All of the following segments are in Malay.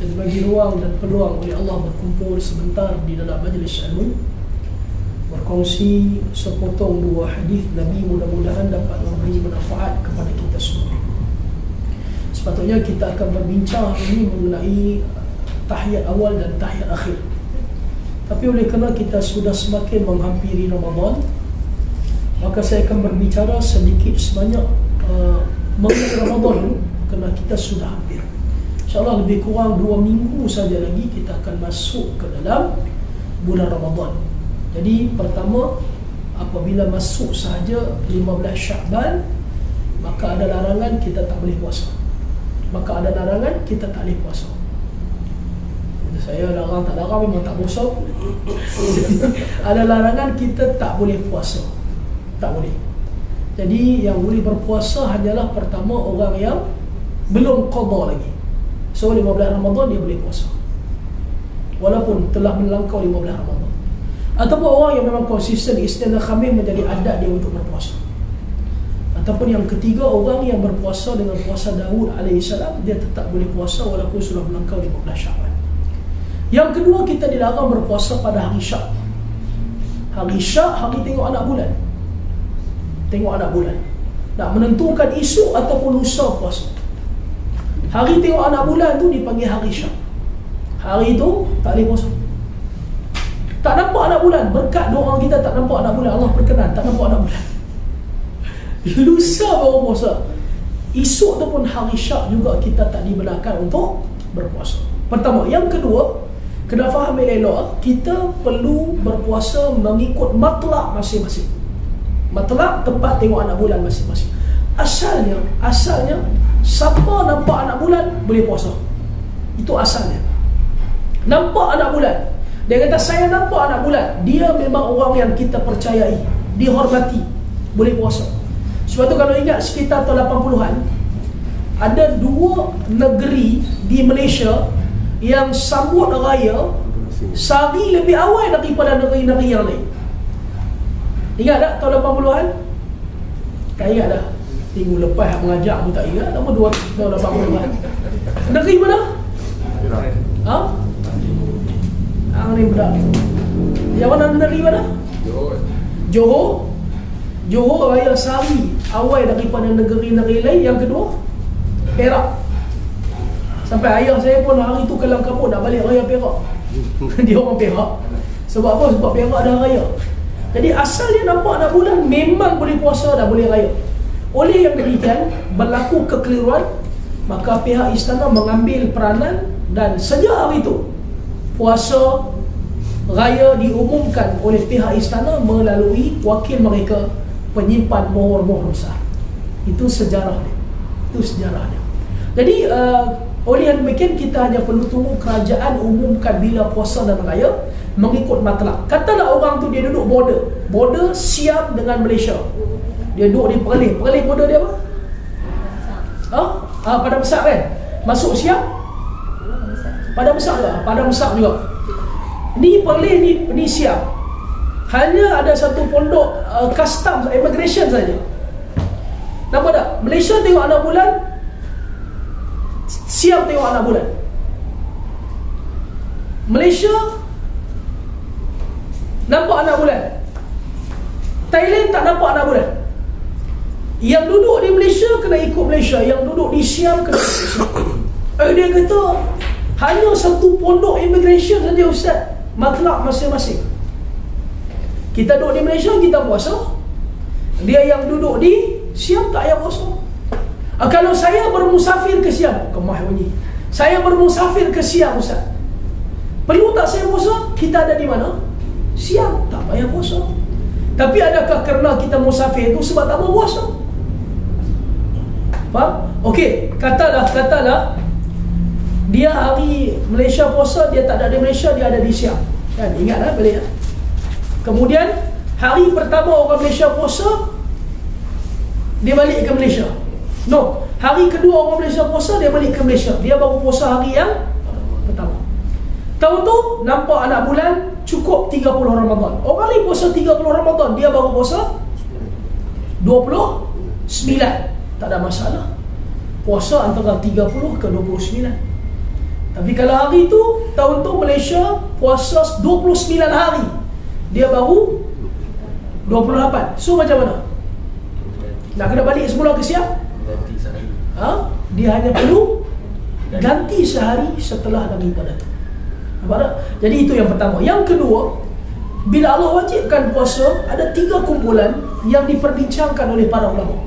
dan bagi ruang dan peluang oleh Allah berkumpul sebentar di dalam majlis ilmu, berkongsi sepotong dua hadis Nabi, mudah-mudahan dapat memberi manfaat kepada kita semua. Sepatutnya kita akan berbincang hari ini mengenai tahiyat awal dan tahiyat akhir. Tapi oleh kerana kita sudah semakin menghampiri Ramadan, maka saya akan berbicara sedikit sebanyak mengenai Ramadan kerana kita sudah hampir. InsyaAllah lebih kurang 2 minggu saja lagi kita akan masuk ke dalam bulan Ramadan. Jadi pertama, apabila masuk sahaja 15 Syakban, maka ada larangan kita tak boleh puasa. Maka ada larangan kita tak boleh puasa. Saya larang tak larang memang tak puasa. Ada larangan kita tak boleh puasa. Tak boleh. Jadi yang boleh berpuasa hanyalah pertama orang yang belum qada lagi. So 15 Ramadan dia boleh puasa, walaupun telah melangkau 15 Ramadan. Ataupun orang yang memang konsisten Isnin dan Khamis menjadi adat dia untuk berpuasa. Ataupun yang ketiga, orang yang berpuasa dengan puasa Daud AS, dia tetap boleh puasa walaupun sudah melangkau 15 Syakban. Yang kedua, kita dilarang berpuasa pada hari Syak. Hari Syak, hari tengok anak bulan. Tengok anak bulan, nak menentukan esok ataupun lusa puasa. Hari tengok anak bulan tu dipanggil hari Syak. Hari tu tak boleh puasa. Tak nampak anak bulan, berkat doa kita tak nampak anak bulan, Allah berkenan tak nampak anak bulan. Lusa baru puasa. Esok tu pun hari Syak juga kita tak dibenarkan untuk berpuasa. Pertama. Yang kedua, kena faham elok, kita perlu berpuasa mengikut matlak masing-masing. Matlak tempat tengok anak bulan masing-masing. Asalnya siapa nampak anak bulan boleh puasa. Itu asalnya. Nampak anak bulan, dia kata saya nampak anak bulan, dia memang orang yang kita percayai, dihormati, boleh puasa. Sebab tu kalau ingat sekitar tahun 80-an, ada 2 negeri di Malaysia yang sambut raya sehari lebih awal daripada negeri-negeri yang lain. Ingat tak tahun 80-an? Tak ingat dah. Minggu lepas mengajar pun tak ingat. Nama 2 tahun 80-an. Negeri mana? Ha? Ni budak. Yang mana negeri mana? Johor. Johor raya sehari awal daripada negeri-negeri lain. Yang kedua, Perak. Sampai ayah saya pun hari tu kelam kapur nak balik raya Perak. Dia orang Perak. Sebab apa? Sebab Perak dah raya. Jadi asal dia nampak anak bulan memang boleh puasa dah, boleh raya. Oleh yang demikian, berlaku kekeliruan, maka pihak istana mengambil peranan dan sejak hari itu puasa raya diumumkan oleh pihak istana melalui wakil mereka, penyimpan mohon-mohon besar. Itu sejarah dia. Itu sejarah dia. Jadi oleh yang demikian, kita hanya perlu tunggu kerajaan umumkan bila puasa dan raya mengikut matlak. Katalah orang tu dia duduk border Siam dengan Malaysia. Dia duduk di Perlis. Perlis border dia apa? Padang Besar kan? Masuk Siam? Padang Besar juga? Padang Besar juga. Ni Perlis, ni Siam. Hanya ada satu pondok custom, immigration saja. Nampak tak? Malaysia tengok anak bulan, Siam tengok anak bulan. Malaysia nampak anak bulan, Thailand tak nampak anak bulan. Yang duduk di Malaysia kena ikut Malaysia, yang duduk di Siam kena ikut Siam. Dia kata hanya satu pondok immigration saja Ustaz, matlak masing-masing. Kita duduk di Malaysia, kita puasa. Dia yang duduk di Siam tak payah puasa. Kalau saya bermusafir ke Siam, kemah bunyi, saya bermusafir ke Siam Ustaz, perlu tak saya puasa? Kita ada di mana? Siam, tak payah puasa. Tapi adakah kerana kita musafir itu sebab tak mau puasa? Faham? Okey, katalah dia hari Malaysia puasa, dia tak ada di Malaysia, dia ada di Siam. Kan, ingatlah boleh ya. Kemudian hari pertama orang Malaysia puasa, dia balik ke Malaysia. No, hari kedua orang Malaysia puasa, dia balik ke Malaysia. Dia baru puasa hari yang pertama. Tahu tu nampak anak bulan cukup 30 Ramadan. Orang lain puasa 30 Ramadan, dia baru puasa 29. Tak ada masalah. Puasa antara 30 ke 29. Tapi kalau hari tu, tahun tu Malaysia puasa 29 hari, dia baru 28. So macam mana? Nak kena balik semula ke siap? Ganti sehari. Dia hanya perlu ganti sehari setelah daripada itu. Nampak tak? Jadi itu yang pertama. Yang kedua, bila Allah wajibkan puasa, ada 3 kumpulan yang diperbincangkan oleh para ulama.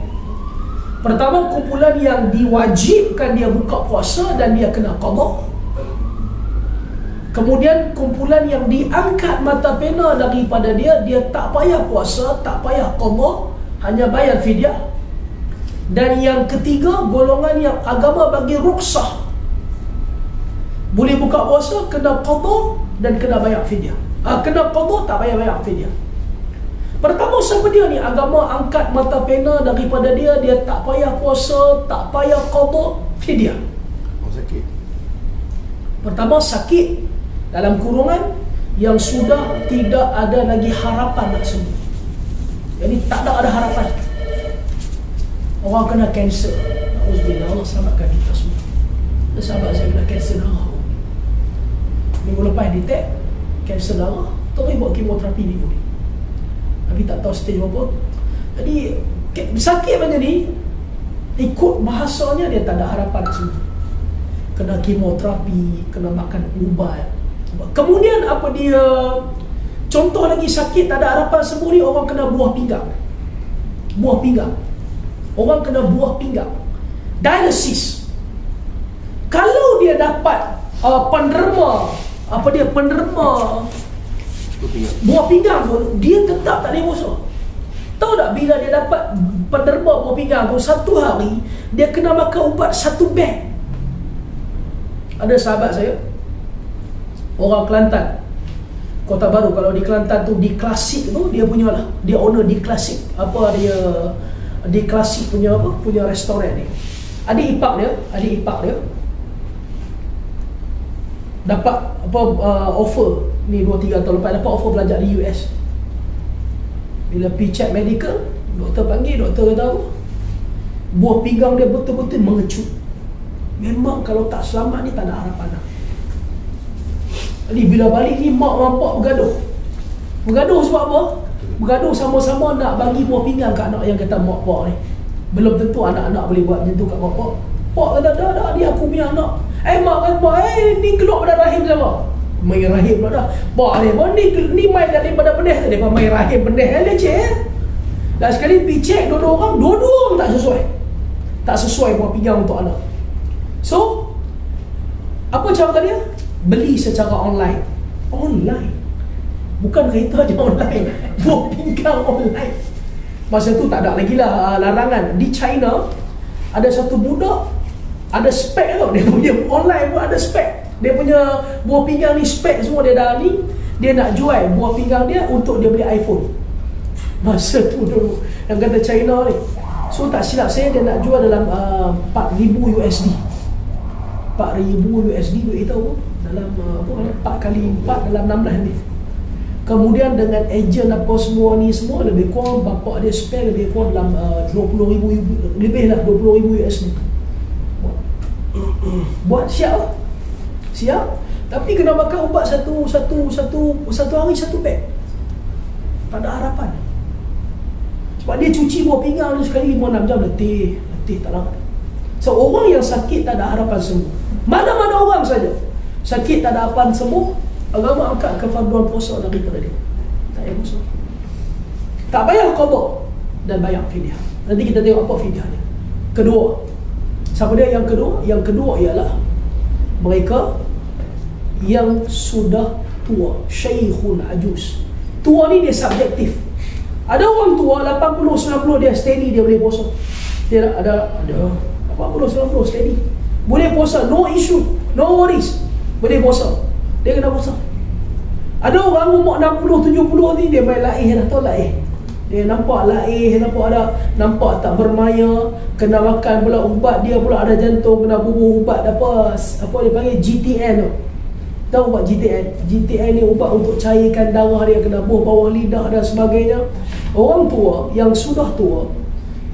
Pertama, kumpulan yang diwajibkan dia buka puasa dan dia kena qada. Kemudian kumpulan yang diangkat mata pena daripada dia tak payah puasa, tak payah qada, hanya bayar fidyah. Dan yang ketiga, golongan yang agama bagi rukhsah, boleh buka puasa, kena qada dan kena bayar fidyah. Kena qada, tak payah bayar fidyah. Pertama, siapa dia ni? Agama angkat mata pena daripada dia tak payah puasa, tak payah qada, fidyah. Sakit. Pertama, sakit dalam kurungan yang sudah tidak ada lagi harapan nak sembuh. Jadi tak ada harapan. Orang kena kanser, alhamdulillah, Allah selamatkan kita semua. Ada sahabat saya kena kanser darah. Minggu lepas detect kanser darah, terus buat kemoterapi minggu ni. Tapi tak tahu stage berapa. Jadi sakit macam ni, ikut bahasanya dia tak ada harapan nak sembuh. Kena kemoterapi, kena makan ubat. Kemudian apa dia, contoh lagi sakit tak ada harapan sembuh ni, orang kena buah pinggang. Buah pinggang. Orang kena buah pinggang. Dialysis. Kalau dia dapat penderma, buah pinggang pun, dia tetap tak boleh puasa. Tahu tak, bila dia dapat penderma buah pinggang pun, satu hari dia kena makan ubat 1 beg. Ada sahabat saya, orang Kelantan, Kota Baru. Kalau di Kelantan tu, di Klasik tu, dia punya lah, dia owner di Klasik. Dia di Klasik punya punya restoran ni. Adik ipar dia dapat offer ni 2-3 tahun lepas, dapat offer belajar di US. Bila pergi check medical, doktor panggil, doktor kata apa? Buah pinggang dia betul-betul mengecut. Memang kalau tak selamat ni tak ada harapan dah. Jadi bila balik ni, mak bapak bergaduh. Bergaduh sebab apa? Bergaduh sama-sama nak bagi buah pinggang kat anak yang kata mak pak ni. Belum tentu anak-anak boleh buat macam tu kat bapak. Pak kata dah dia aku punya anak. Mak kata ni keluar pada rahim sama. Main rahim pula dah. Pak ni main daripada benih tadi. Main rahim benih leceh. Dan sekali pergi cek dua-dua orang tak sesuai. Tak sesuai buah pinggang untuk anak. So apa cara dia? Beli secara online. Bukan kereta je online, buah pinggang online. Masa tu tak ada lagi lah larangan. Di China ada satu budak, ada spek tau. Dia punya online pun ada spek. Dia punya buah pinggang ni spek semua dia dah ni. Dia nak jual buah pinggang dia untuk dia beli iPhone. Masa tu dulu yang kata China ni. So tak silap saya, dia nak jual dalam 4,000 USD. 4,000 USD duit tahu dalam 4 kali 4 dalam 16 ni. Kemudian dengan ejen apa semua ni semua, lebih kurang bapak dia spare lebih kurang dalam 20,000 lebih lah, 20,000 USD. Buat siap. Tapi kena makan ubat satu hari 1 beg. Tak ada harapan. Sebab dia cuci buah pinggang ni sekali 5-6 jam letih tak larat. So orang yang sakit tak ada harapan sembuh. Mana-mana orang saja sakit tak ada harapan sembuh, agama angkat kefarduan puasa daripada dia. Tak payah puasa, tak payah qada dan bayar fidyah. Nanti kita tengok apa fidyah dia. Kedua, siapa dia yang kedua? Yang kedua ialah mereka yang sudah tua, syaikhun ajuz. Tua ni dia subjektif. Ada orang tua 80-90 dia steady, dia boleh puasa. Dia ada 80-90 steady, boleh puasa, no issue, no worries, boleh puasa. Dia kena puasa. Ada orang umur 60-70 ni dia main laih, dah tahu laih. Dia nampak laih, nampak tak bermaya, kena makan pula ubat dia pula ada jantung, kena bubuh ubat apa dia panggil GTN tu. Tahu ubat GTN? GTN ni ubat untuk cairkan darah dia, kena buh bawah lidah dan sebagainya. Orang tua yang sudah tua,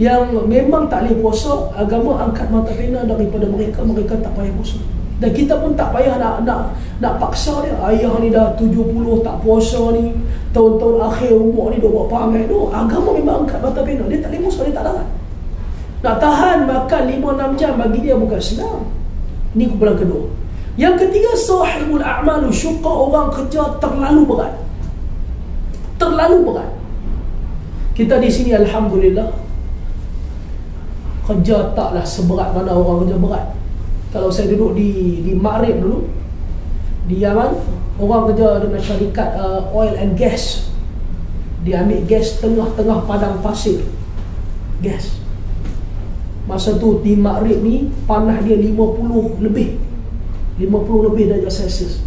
yang memang tak boleh puasa, agama angkat mata pena daripada mereka tak payah puasa. Dan kita pun tak payah nak paksa dia. Ayah ni dah 70 tak puasa ni, tahun-tahun akhir umur ni dia buat perangai. No, agama memang angkat mata pena. Dia tak boleh puasa, dia tak larat. Nak tahan makan 5-6 jam bagi dia bukan senang. Ini kumpulan kedua. Yang ketiga, sahibul a'malu syuqa, orang kerja terlalu berat. Terlalu berat. Kita di sini alhamdulillah kerja taklah seberat mana orang kerja berat. Kalau saya duduk di Maghrib dulu, di Yaman, orang kerja dengan syarikat oil and gas. Dia ambil gas tengah-tengah padang pasir. Gas. Masa tu di Maghrib ni panas dia 50 lebih darjah Celsius.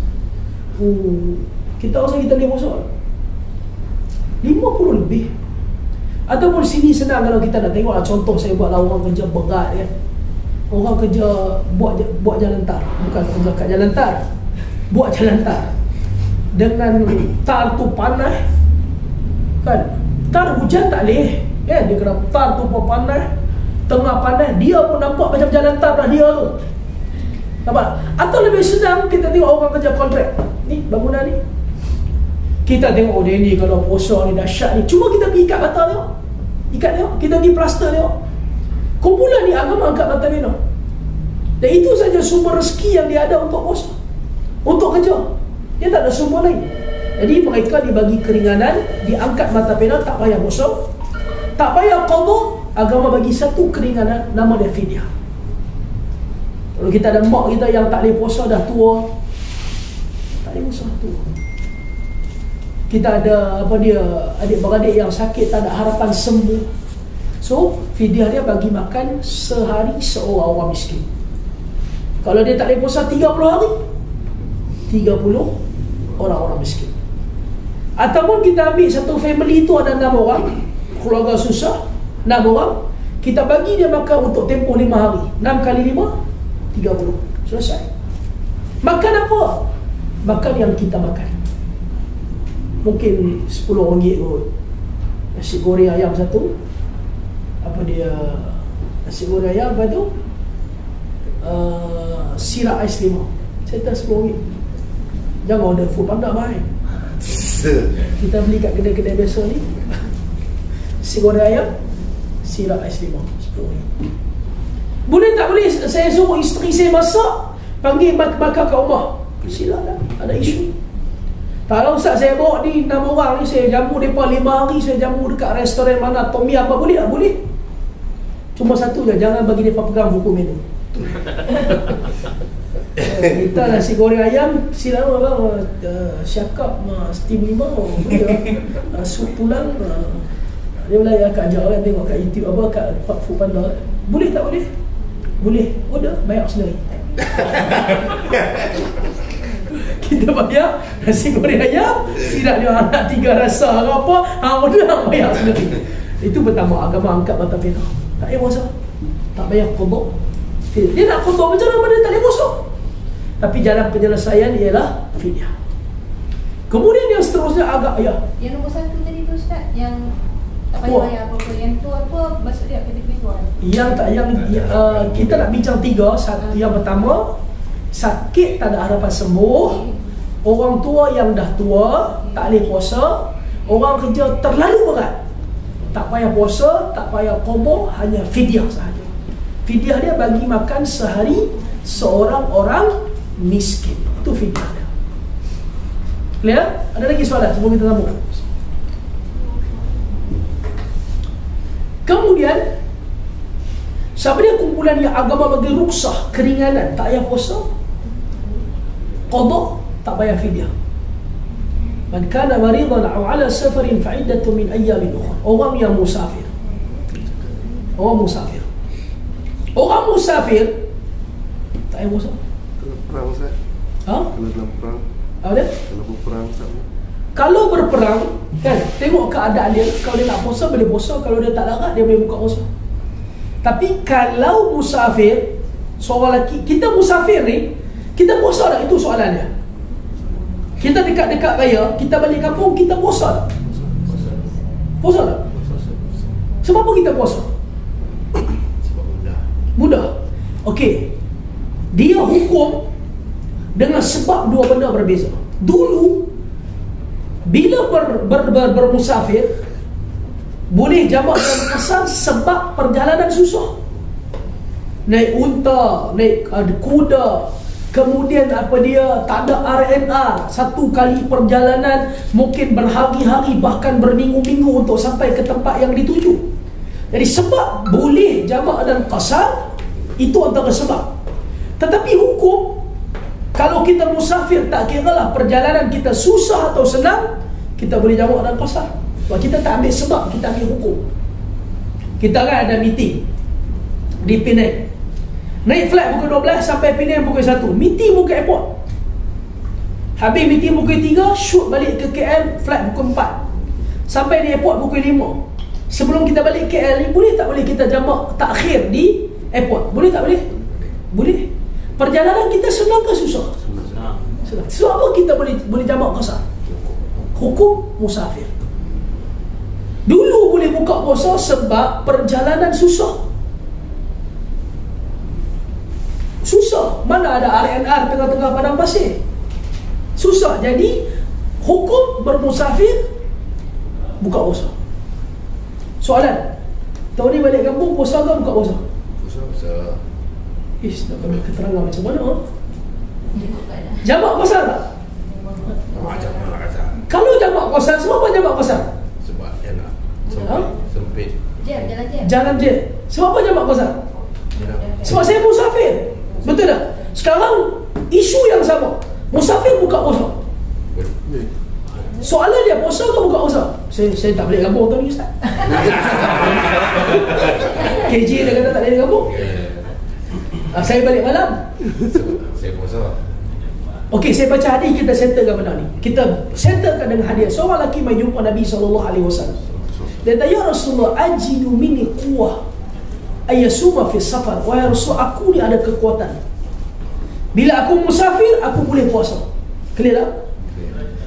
Kita rasa kita ni bosok 50 lebih. Ataupun sini senang kalau kita nak tengok contoh saya buat lah, orang kerja berat ya. Orang kerja buat jalan tar, bukan kerja kat jalan tar, buat jalan tar dengan tar tu panas kan, tar hujan tak boleh ya, dia kena tar tu pun panas, tengah panas, dia pun nampak macam jalan tar dah dia tu, nampak? Atau lebih senang kita tengok orang kerja kontrak ni, bangunan ni, kita tengok dia ni kalau puasa ni dahsyat ni, cuma kita pergi ikat mata tengok, ikat tengok, kita pergi plaster tengok, kumpulan ni agama angkat mata bina. Dan itu saja sumber rezeki yang dia ada untuk puasa, untuk kerja. Dia tak ada sumber lain. Jadi mereka dibagi keringanan, diangkat mata pena, tak payah puasa, tak payah qada. Agama bagi satu keringanan, nama dia fidyah. Kalau kita ada mak kita yang tak boleh puasa, dah tua, tak boleh puasa, tua. Kita ada adik-beradik yang sakit, tak ada harapan sembuh. So, fidyah dia bagi makan sehari seorang orang miskin. Kalau dia tak boleh puasa 30 hari, 30 orang-orang miskin. Ataupun kita ambil satu family itu ada 6 orang, keluarga susah, 6 orang, kita bagi dia makan untuk tempoh 5 hari. 6 kali 5, 30. Selesai. Makan apa? Makan yang kita makan. Mungkin RM10 kot. Nasi goreng ayam satu, nasi goreng ayam, lepas tu sirap ais limau, saya tak RM10. Jangan order food panda mahal. Kita beli kat kedai-kedai biasa ni, nasi goreng ayam, sirap ais limau, RM10. Boleh tak boleh saya suruh isteri saya masak, panggil makan kat rumah? Silakan, ada isu. Kalau Ustaz saya bawa ni 6 orang ni, saya jamu mereka 5 hari, saya jamu dekat restoran mana, Tom Yum apa, boleh tak? Boleh. Cuma satu je, jangan bagi mereka pegang buku menu. Kita nasi goreng ayam, silakan syakap, steam limau, sup tulang. Dia boleh kat jauh kan, tengok kat YouTube apa, kat Food Panda. Boleh tak boleh? Boleh. Order, bayar sendiri. Kita bayar nasi goreng ayam, silap dia anak 3 rasa ke apa, order nak bayar sendiri. Itu pertama, agama angkat mata pena. Tak payah puasa, tak payah qada. Dia nak qada macam mana dia tak boleh puasa. Tapi jalan penyelesaian ialah fidyah. Kemudian yang seterusnya agak yang nombor 1 tadi tu Ustaz, yang tak payah bayar apa-apa. Yang tu apa maksud dia, kategori tu? Kita nak bincang 3. Yang pertama, sakit tak ada harapan sembuh, orang tua yang dah tua tak boleh puasa, orang kerja terlalu berat, tak payah puasa, tak payah qada, hanya fidyah sahaja. Fidyah dia bagi makan sehari seorang orang miskin. Itu fidyah dia. Clear? Ada lagi soalan sebelum kita sambung? Kemudian, siapa dia kumpulan yang agama bagi ruksah, keringanan, tak payah puasa, qada, tak payah fidyah. Man kana maridan aw ala safarin fa iddatu min ayyamin ukhra. Orang yang musafir. Orang musafir tak payah puasa. Kalau perang Ustaz? Kalau dalam perang? Apa dia? Kalau berperang Ustaz? Kalau berperang kan, tengok keadaan dia. Kalau dia nak puasa boleh puasa, kalau dia tak larat dia boleh buka puasa. Tapi kalau musafir, seorang lelaki, kita musafir ni, kita puasa tak? Itu soalannya. Kita dekat-dekat raya, kita balik kampung, kita puasa tak? Puasa tak? Sebab apa kita puasa? Sebab mudah. Mudah. Okey. Dia hukum dengan sebab dua benda berbeza. Dulu bila bermusafir boleh jamak dan qasar sebab perjalanan susah. Naik unta, naik kuda, kemudian tak ada RNR, satu kali perjalanan mungkin berhari-hari bahkan berminggu-minggu untuk sampai ke tempat yang dituju. Jadi sebab boleh jamak dan qasar itu antara sebab. Tetapi hukum, kalau kita musafir, tak kiralah perjalanan kita susah atau senang, kita boleh jamak dan qasar. Sebab kita tak ambil sebab, kita ambil hukum. Kita kan ada meeting di Penang, naik flight pukul 12 sampai Penang pukul 1, meeting pukul airport. Habis meeting pukul 3, shoot balik ke KL, flight pukul 4, sampai di airport pukul 5. Sebelum kita balik KL ni, boleh tak boleh kita jamak takhir di airport? Boleh tak boleh? Boleh. Perjalanan kita senang ke susah? Senang. Sebab apa kita boleh jamak qasar? Hukum musafir. Dulu boleh buka puasa sebab perjalanan susah. Susah. Mana ada RNR tengah-tengah padang pasir? Susah. Jadi hukum bermusafir buka puasa. Soalan, tahun ni balik kampung puasa ke buka puasa? Puasa. Nak bagi keterangan macam mana? Jamak qasar tak? Jamak qasar. Kalau jamak qasar, sebab apa jamak qasar? Sebab sempit. Jalan jam. Sebab apa jamak qasar? Sebab saya musafir. Betul tak? Sekarang isu yang sama, musafir buka puasa. Soalan dia, puasa ke buka puasa? Saya tak balik kampung tahun ni, Ustaz. KJ dia kata tak balik kampung. Saya balik malam. Saya puasa. Okey, saya baca hadis, kita settlekan benda ni. Kita settlekan dengan hadis. Seorang lelaki mai jumpa Nabi SAW. Dia kata, "Ya Rasulullah, ajidu minni quwwah ayyasuma fi safar." Wahai Rasul, aku ni ada kekuatan. Bila aku musafir, aku boleh puasa. Clear tak?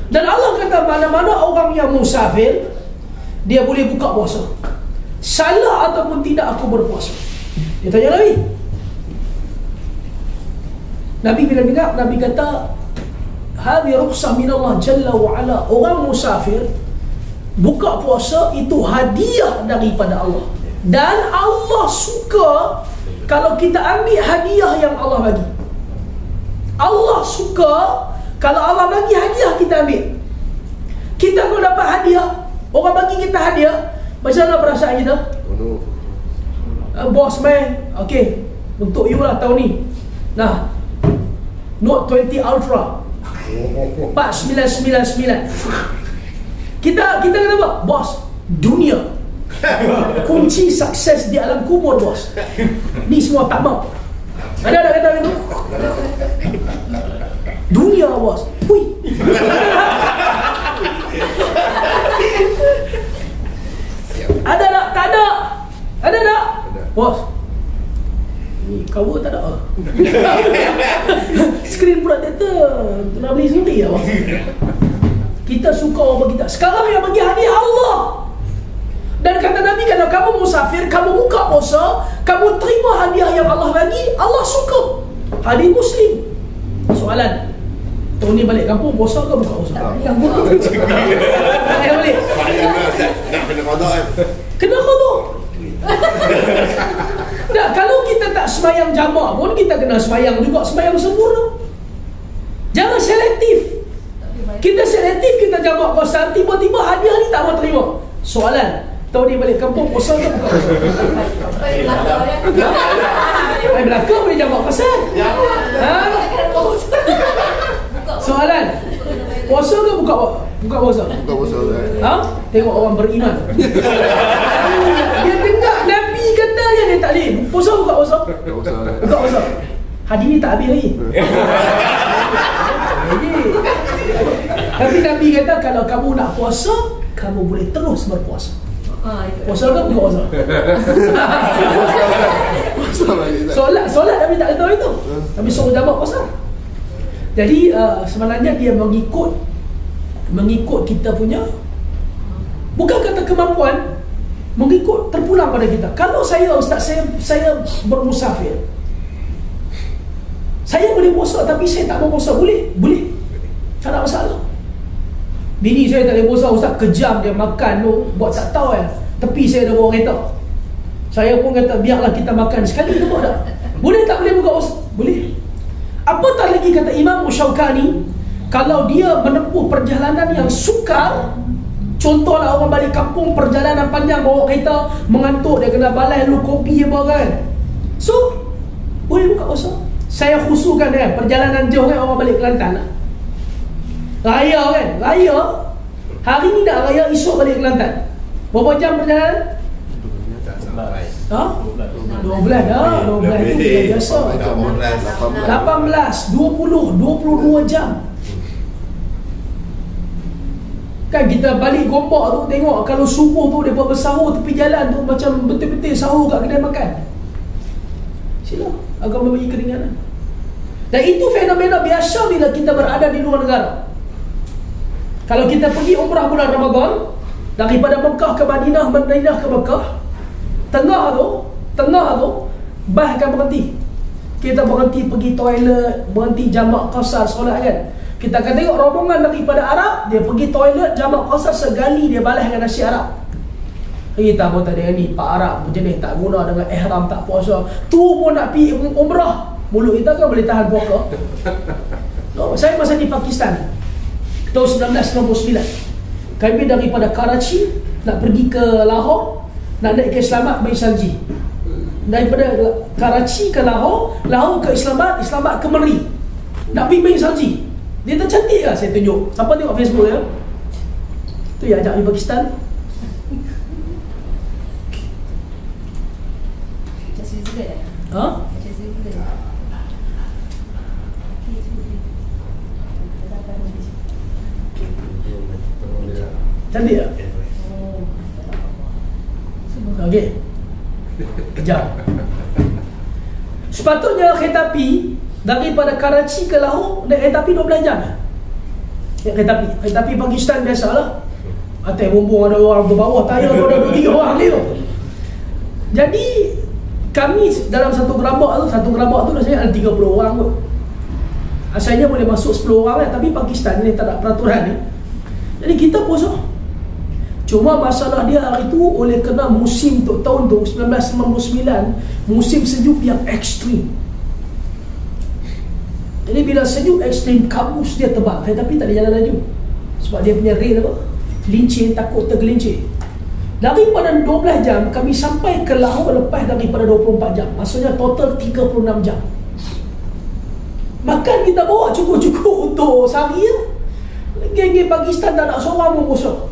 Dan Allah kata, mana-mana orang yang musafir, dia boleh buka puasa. Salah ataupun tidak aku berpuasa? Dia tanya Nabi. Nabi bila dengar, Nabi kata, hadhi rukhsah minallah jalla wa'ala. Orang musafir buka puasa itu hadiah daripada Allah. Dan Allah suka kalau kita ambil hadiah yang Allah bagi. Allah suka kalau Allah bagi hadiah, kita ambil. Kita kalau dapat hadiah, orang bagi kita hadiah, macam mana perasaan kita? Bos man, okay, untuk you lah tahun ni. Nah, Note 20 Ultra 4999. Kita kata apa? Bos, dunia, kunci sukses di alam kubur, bos. Ni semua tak mau. Ada kata gitu? Dunia, bos. Hui. Ada tak? Tak ada. Ada tak? Bos, ni cover tak ada. Screen protector nak beli sendiri lah, bos. Kita suka orang bagi tak. Sekarang yang bagi hadiah Allah. Dan kata Nabi, kalau kamu musafir, kamu buka puasa, kamu terima hadiah yang Allah bagi, Allah suka. Hadis Muslim. Soalan, tahun ni balik kampung, puasa ke buka puasa? Tak kampung. Tak boleh. Nak kena qada kan? Kena qada. Tak, kalau kita tak sembahyang jamak pun, kita kena sembahyang juga, sembahyang sempurna. Jangan selektif. Kita selektif, kita jamak qasar, tiba-tiba hadiah ni tak mau terima. Soalan, tahun ni balik kampung, puasa ke buka puasa? Baik belakang boleh jamak qasar. Soalan, puasa ke buka puasa? Buka puasa. Tengok orang beriman. Dia dengar Nabi kata dia tak boleh. Puasa buka puasa? Buka puasa. Hadis ni tak habis lagi. Tapi Nabi kata kalau kamu nak puasa, kamu boleh terus berpuasa. Puasa ke buka puasa? Solat Nabi tak tahu itu. Nabi suruh jamak puasa. Jadi sebenarnya dia mengikut kita punya, bukan kata kemampuan, mengikut terpulang pada kita. Kalau saya, Ustaz, saya bermusafir, Saya boleh puasa tapi saya tak mau puasa. Boleh? Boleh. Tak ada masalah. Bini saya tak boleh puasa, ustaz, kejam dia makan tu, buat tak tahu tepi saya dah bawa kereta. Saya pun kata biarlah kita makan sekali, kita buat tak? Boleh tak boleh buka puasa? Boleh. Apatah lagi kata Imam Syaukani, kalau dia menempuh perjalanan yang sukar, contohlah orang balik kampung, perjalanan panjang bawa kereta, mengantuk, dia kena balai lu kopi apa kan. So, boleh buka puasa. Saya khusukan perjalanan jauh kan, orang balik Kelantan lah. Raya kan, raya hari ni dah raya, esok balik Kelantan. Berapa jam perjalanan? Tak sampai. Ha? 12 dah, 12 tu biasa. 18, 20, 22 jam. Kan kita balik Gombak tu, tengok kalau subuh tu mereka bersahur tepi jalan tu, macam betul-betul sahur kat kedai makan. Sila agama bagi keringanan. Dan itu fenomena biasa bila kita berada di luar negara. Kalau kita pergi umrah bulan Ramadan, daripada Mekah ke Madinah, Madinah ke Mekah, tengah tu bahkan berhenti. Kita berhenti pergi toilet, berhenti jamak qasar solat kan. Kita akan tengok rombongan daripada Arab, dia pergi toilet jamak qasar segali dia balas dengan nasi Arab. Kita pun tak ada ni, Pak Arab jenis tak guna dengan ihram, tak puasa. Tu pun nak pergi umrah, mulut kita kan boleh tahan puaka. Saya masa di Pakistan tahun 1999, kami daripada Karachi nak pergi ke Lahore, nak naik ke Islamabad bagi salji. Daripada Karachi ke Lahore, Lahore ke Islamabad, Islamabad ke Meri, nak pergi bagi salji. Dia tak cantik lah, saya tunjuk. Siapa tengok Facebook ya? Tu yang ajak di Pakistan. Macam Switzerland eh? Ha? Macam Switzerland. Cantik tak? Okey. Kejap. Sepatutnya kereta api daripada Karachi ke Lahore naik kereta api 12 jam. Naik kereta api Pakistan biasalah. Atas bumbung ada orang tu bawah, tayar tu ada 2-3 orang ni tu. Jadi kami dalam satu gerabak tu rasanya ada 30 orang tu. Asalnya boleh masuk 10 orang kan, tapi Pakistan ni tak ada peraturan ni. Jadi kita puasa. Cuma masalah dia hari tu oleh kena musim tu tahun tu 1999, musim sejuk yang ekstrim. Jadi bila sejuk ekstrim, kabus dia tebal, tapi tak ada jalan laju. Sebab dia punya rail apa? Lincir, takut tergelincir. Daripada 12 jam kami sampai ke Lahore lepas daripada 24 jam. Maksudnya total 36 jam. Makan kita bawa cukup-cukup untuk sehari ya. Geng-geng Pakistan tak nak seorang pun puasa.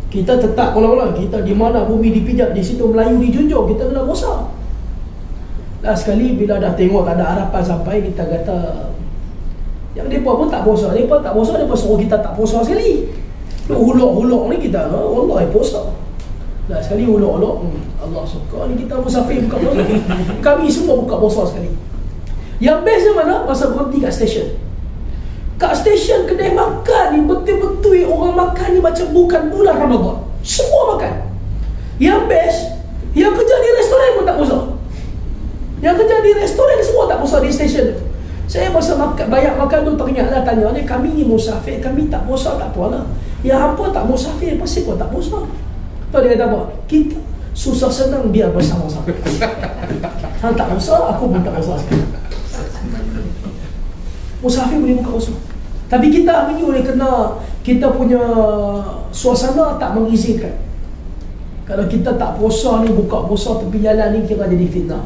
Kita tetap kalau kita di mana bumi dipijak, di situ Melayu dijunjung, kita kena puasa. Last sekali bila dah tengok tak ada harapan sampai, kita kata yang mereka pun tak puasa. Mereka tak puasa, mereka suruh kita tak puasa sekali. Huluk-huluk ni kita, Allah puasa. Last sekali huluk-huluk, Allah suka ni kita musafir buka puasa. Kami semua buka puasa sekali. Yang bestnya mana? Masa berhenti kat stesen. Kat stesen kedai makan ni betul-betul orang makan ni macam bukan bulan Ramadan. Semua makan. Yang best, yang kerja di restoran pun tak puasa. Yang kerja di restoran semua tak puasa di stesen. Saya masa bayar makan tu teringatlah tanya ni, kami ni musafir, kami tak puasa tak apalah. Ya hampa tak musafir, pasti pun tak puasa. Tahu dia kata apa? Kita susah senang biar bersama-sama. Hang tak puasa, aku pun tak puasa sekali. Musafir boleh buka puasa. Tapi kita hari ni oleh kena kita punya suasana tak mengizinkan. Kalau kita tak puasa ni, buka puasa tepi jalan ni, kira jadi fitnah.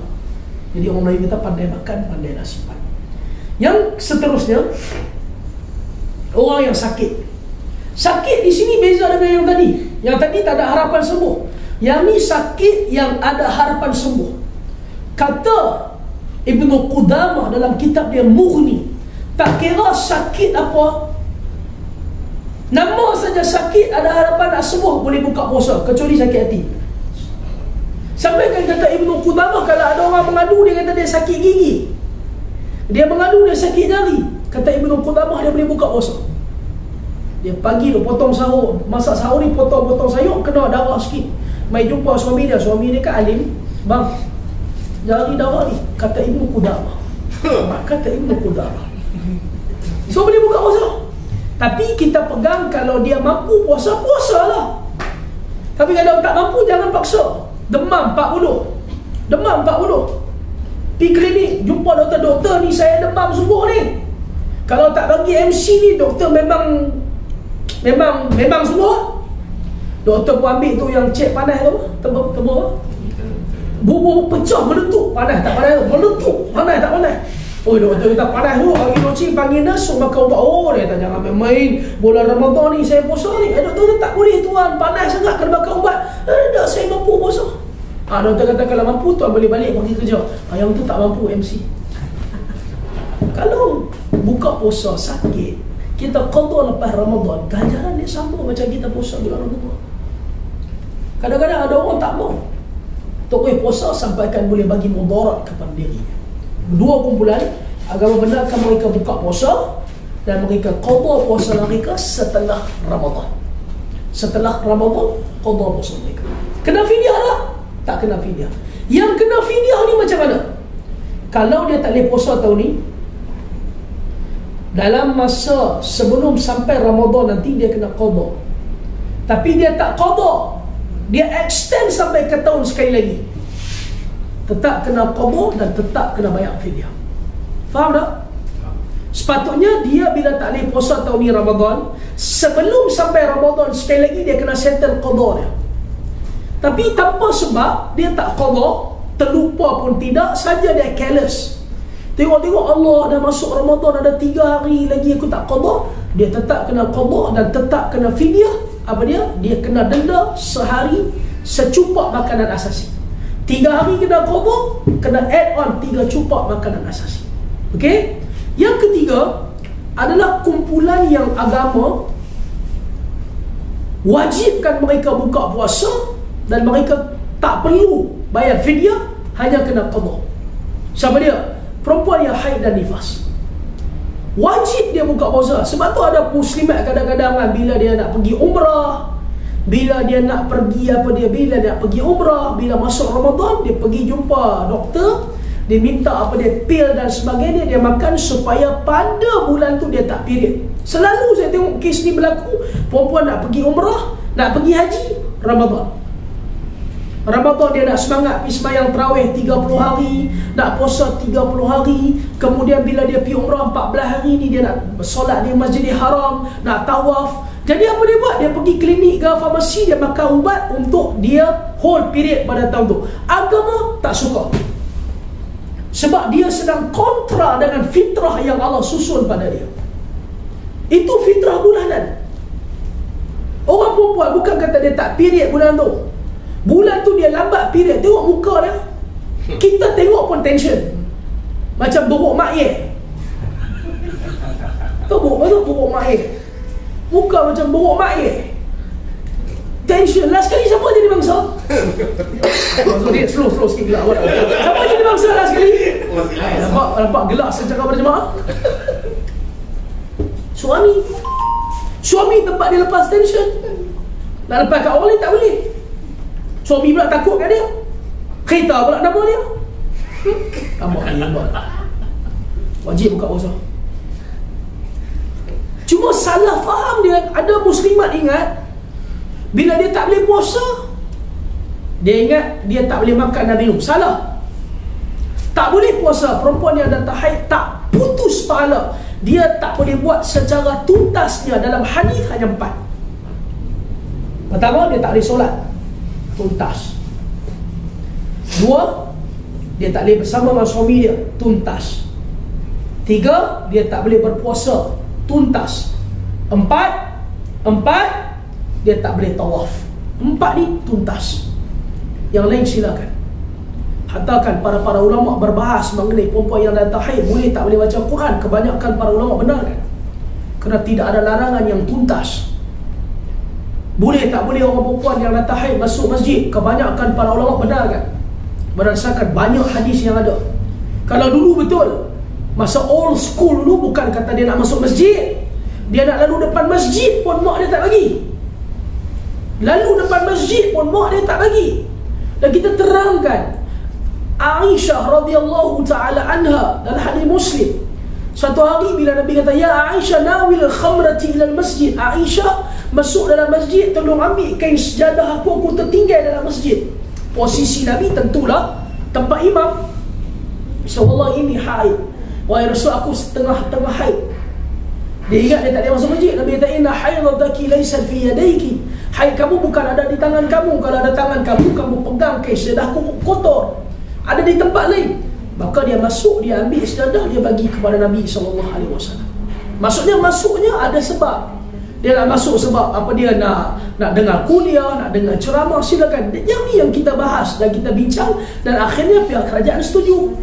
Jadi orang Melayu kita pandai makan, pandai nasihat. Yang seterusnya, orang yang sakit. Sakit di sini beza dengan yang tadi. Yang tadi tak ada harapan sembuh. Yang ni sakit yang ada harapan sembuh. Kata Ibnu Qudamah dalam kitab dia Mughni, tak kira sakit apa, nama saja sakit ada harapan nak sembuh, boleh buka puasa, kecuali sakit hati. Sampai kan kata Ibnu Qudamah, kalau ada orang mengadu dia kata dia sakit gigi, dia mengadu dia sakit jari, kata Ibnu Qudamah dia boleh buka puasa. Dia pagi tu potong sahur, masak sahur ni potong sayur, kena darah sikit, mai jumpa suami dia kan alim, bang, jari darah ni, kata Ibnu Qudamah, Kata Ibnu Qudamah. So boleh buka puasa. Tapi kita pegang kalau dia mampu puasa, puasalah. Tapi kalau tak mampu, jangan paksa. Demam 40. Demam 40. Pergi klinik, jumpa doktor-doktor ni, saya demam sungguh ni. Kalau tak bagi MC ni, doktor memang sungguh. Doktor pun ambil tu yang cek panas tu, tebal bubuh pecah, meletup. Panas tak panas tu, meletup. Panas tak panas. Oh, doktor kata panas tu, hari nocik panggil nurse, maka ubat. Oh, dia kata jangan main-main, bulan Ramadan ni saya puasa ni. Doktor kata tak boleh tuan, panas sangat kena makan ubat. Dah saya mampu puasa. Doktor kata kalau mampu tuan boleh balik pergi kerja. Yang tu tak mampu MC. Kalau buka puasa sakit, kita qada lepas Ramadan, ganjaran dia sama macam kita puasa bulan Ramadan. Kadang-kadang ada orang tak mau tokoh puasa sampai akan boleh bagi mudarat kepada diri. Dua kumpulan, agama benarkan mereka buka puasa dan mereka qada puasa mereka setelah Ramadan. Setelah Ramadan, qada puasa mereka. Kena fidyah tak? Tak kena fidyah. Yang kena fidyah ni macam mana? Kalau dia tak boleh puasa tahun ni, dalam masa sebelum sampai Ramadan nanti dia kena qada. Tapi dia tak qada, dia extend sampai ke tahun sekali lagi, tetap kena qada dan tetap kena bayar fidyah. Faham tak? Sepatutnya dia bila tak boleh puasa tahun ni Ramadan, sebelum sampai Ramadan sekali lagi dia kena settle qada dia. Tapi tanpa sebab dia tak qada, terlupa pun tidak, saja dia careless. Tengok-tengok Allah dah masuk Ramadan, ada 3 hari lagi aku tak qada, dia tetap kena qada dan tetap kena fidyah. Apa dia? Dia kena denda sehari secupak makanan asasi. 3 hari kena qada, kena add on 3 cupak makanan asasi. Okey? Yang ketiga adalah kumpulan yang agama wajibkan mereka buka puasa dan mereka tak perlu bayar fidyah, hanya kena qada. Siapa dia? Perempuan yang haid dan nifas. Wajib dia buka puasa. Sebab tu ada muslimat kadang-kadang bila dia nak pergi umrah, bila dia nak pergi bila nak pergi umrah, bila masuk Ramadan, dia pergi jumpa doktor, dia minta pil dan sebagainya, dia makan supaya pada bulan tu dia tak period. Selalu saya tengok kes ni berlaku, perempuan nak pergi umrah, nak pergi haji, Ramadan dia nak semangat pergi sembahyang tarawih 30 hari, nak puasa 30 hari. Kemudian bila dia pergi umrah 14 hari ni, dia nak solat di Masjidil Haram, nak tawaf. Jadi apa dia buat? Dia pergi klinik ke farmasi, dia makan ubat untuk dia hold period pada tahun tu. Agama tak suka, sebab dia sedang kontra dengan fitrah yang Allah susun pada dia. Itu fitrah bulanan. Orang perempuan bukan kata dia tak period bulan tu, bulan tu dia lambat period. Tengok muka dia, kita tengok pun tension, macam buruk mak ye. Buruk mak ye, muka macam buruk mak ye, tension. Last kali siapa jadi bangsa? Sorry, slow sikit gelak. Siapa jadi bangsa last kali? Nampak gelak secara berjemaah. Suami tempat dia lepas tension, nak lepas kat orang lain tak boleh. Suami pula takut kat dia, kereta pula nama dia. Wajib buka puasa. Cuma salah faham dia. Ada muslimat ingat bila dia tak boleh puasa, dia ingat dia tak boleh makan dan minum. Salah. Tak boleh puasa, perempuan yang datang haid tak putus pahala. Dia tak boleh buat secara tuntasnya. Dalam hadis hanya 4. Pertama, dia tak boleh solat tuntas. 2, dia tak boleh bersama dengan suami dia tuntas. 3, dia tak boleh berpuasa tuntas. 4, dia tak boleh tawaf. 4 ni tuntas. Yang lain silakan. Hatta kan para ulama berbahas mengenai perempuan yang datang haid boleh tak boleh baca Quran. Kebanyakan para ulama benarkan, kerana tidak ada larangan yang tuntas. Boleh tak boleh orang perempuan yang datang haid masuk masjid? Kebanyakan para ulama benarkan, berdasarkan banyak hadis yang ada. Kalau dulu betul, masa old school dulu, bukan kata dia nak masuk masjid, dia nak lalu depan masjid pun mak dia tak bagi. Lalu depan masjid pun mak dia tak bagi. Dan kita terangkan, Aisyah radhiyallahu ta'ala anha dalam hadis Muslim, suatu hari bila Nabi kata, ya Aisyah nawil khamrati ilal masjid, Aisyah masuk dalam masjid, tolong ambil kain sejadah aku tertinggal dalam masjid. Posisi Nabi tentulah tempat imam. InsyaAllah ini haid, wahai Rasul aku setengah-tengah haid. Dia ingat dia tak boleh masuk masjid. Nabi kata, inna haidataki laysa fi yadayki, haid kamu bukan ada di tangan kamu. Kalau ada tangan kamu, kamu pegang kain sejadah aku kotor, ada di tempat lain. Maka dia masuk, dia ambil sejadah, dia bagi kepada Nabi SAW. Maksudnya masuknya ada sebab. Dia nak masuk sebab apa? Dia nak dengar kuliah, nak dengar ceramah, silakan. Yang ni yang kita bahas dan kita bincang, dan akhirnya pihak kerajaan setuju.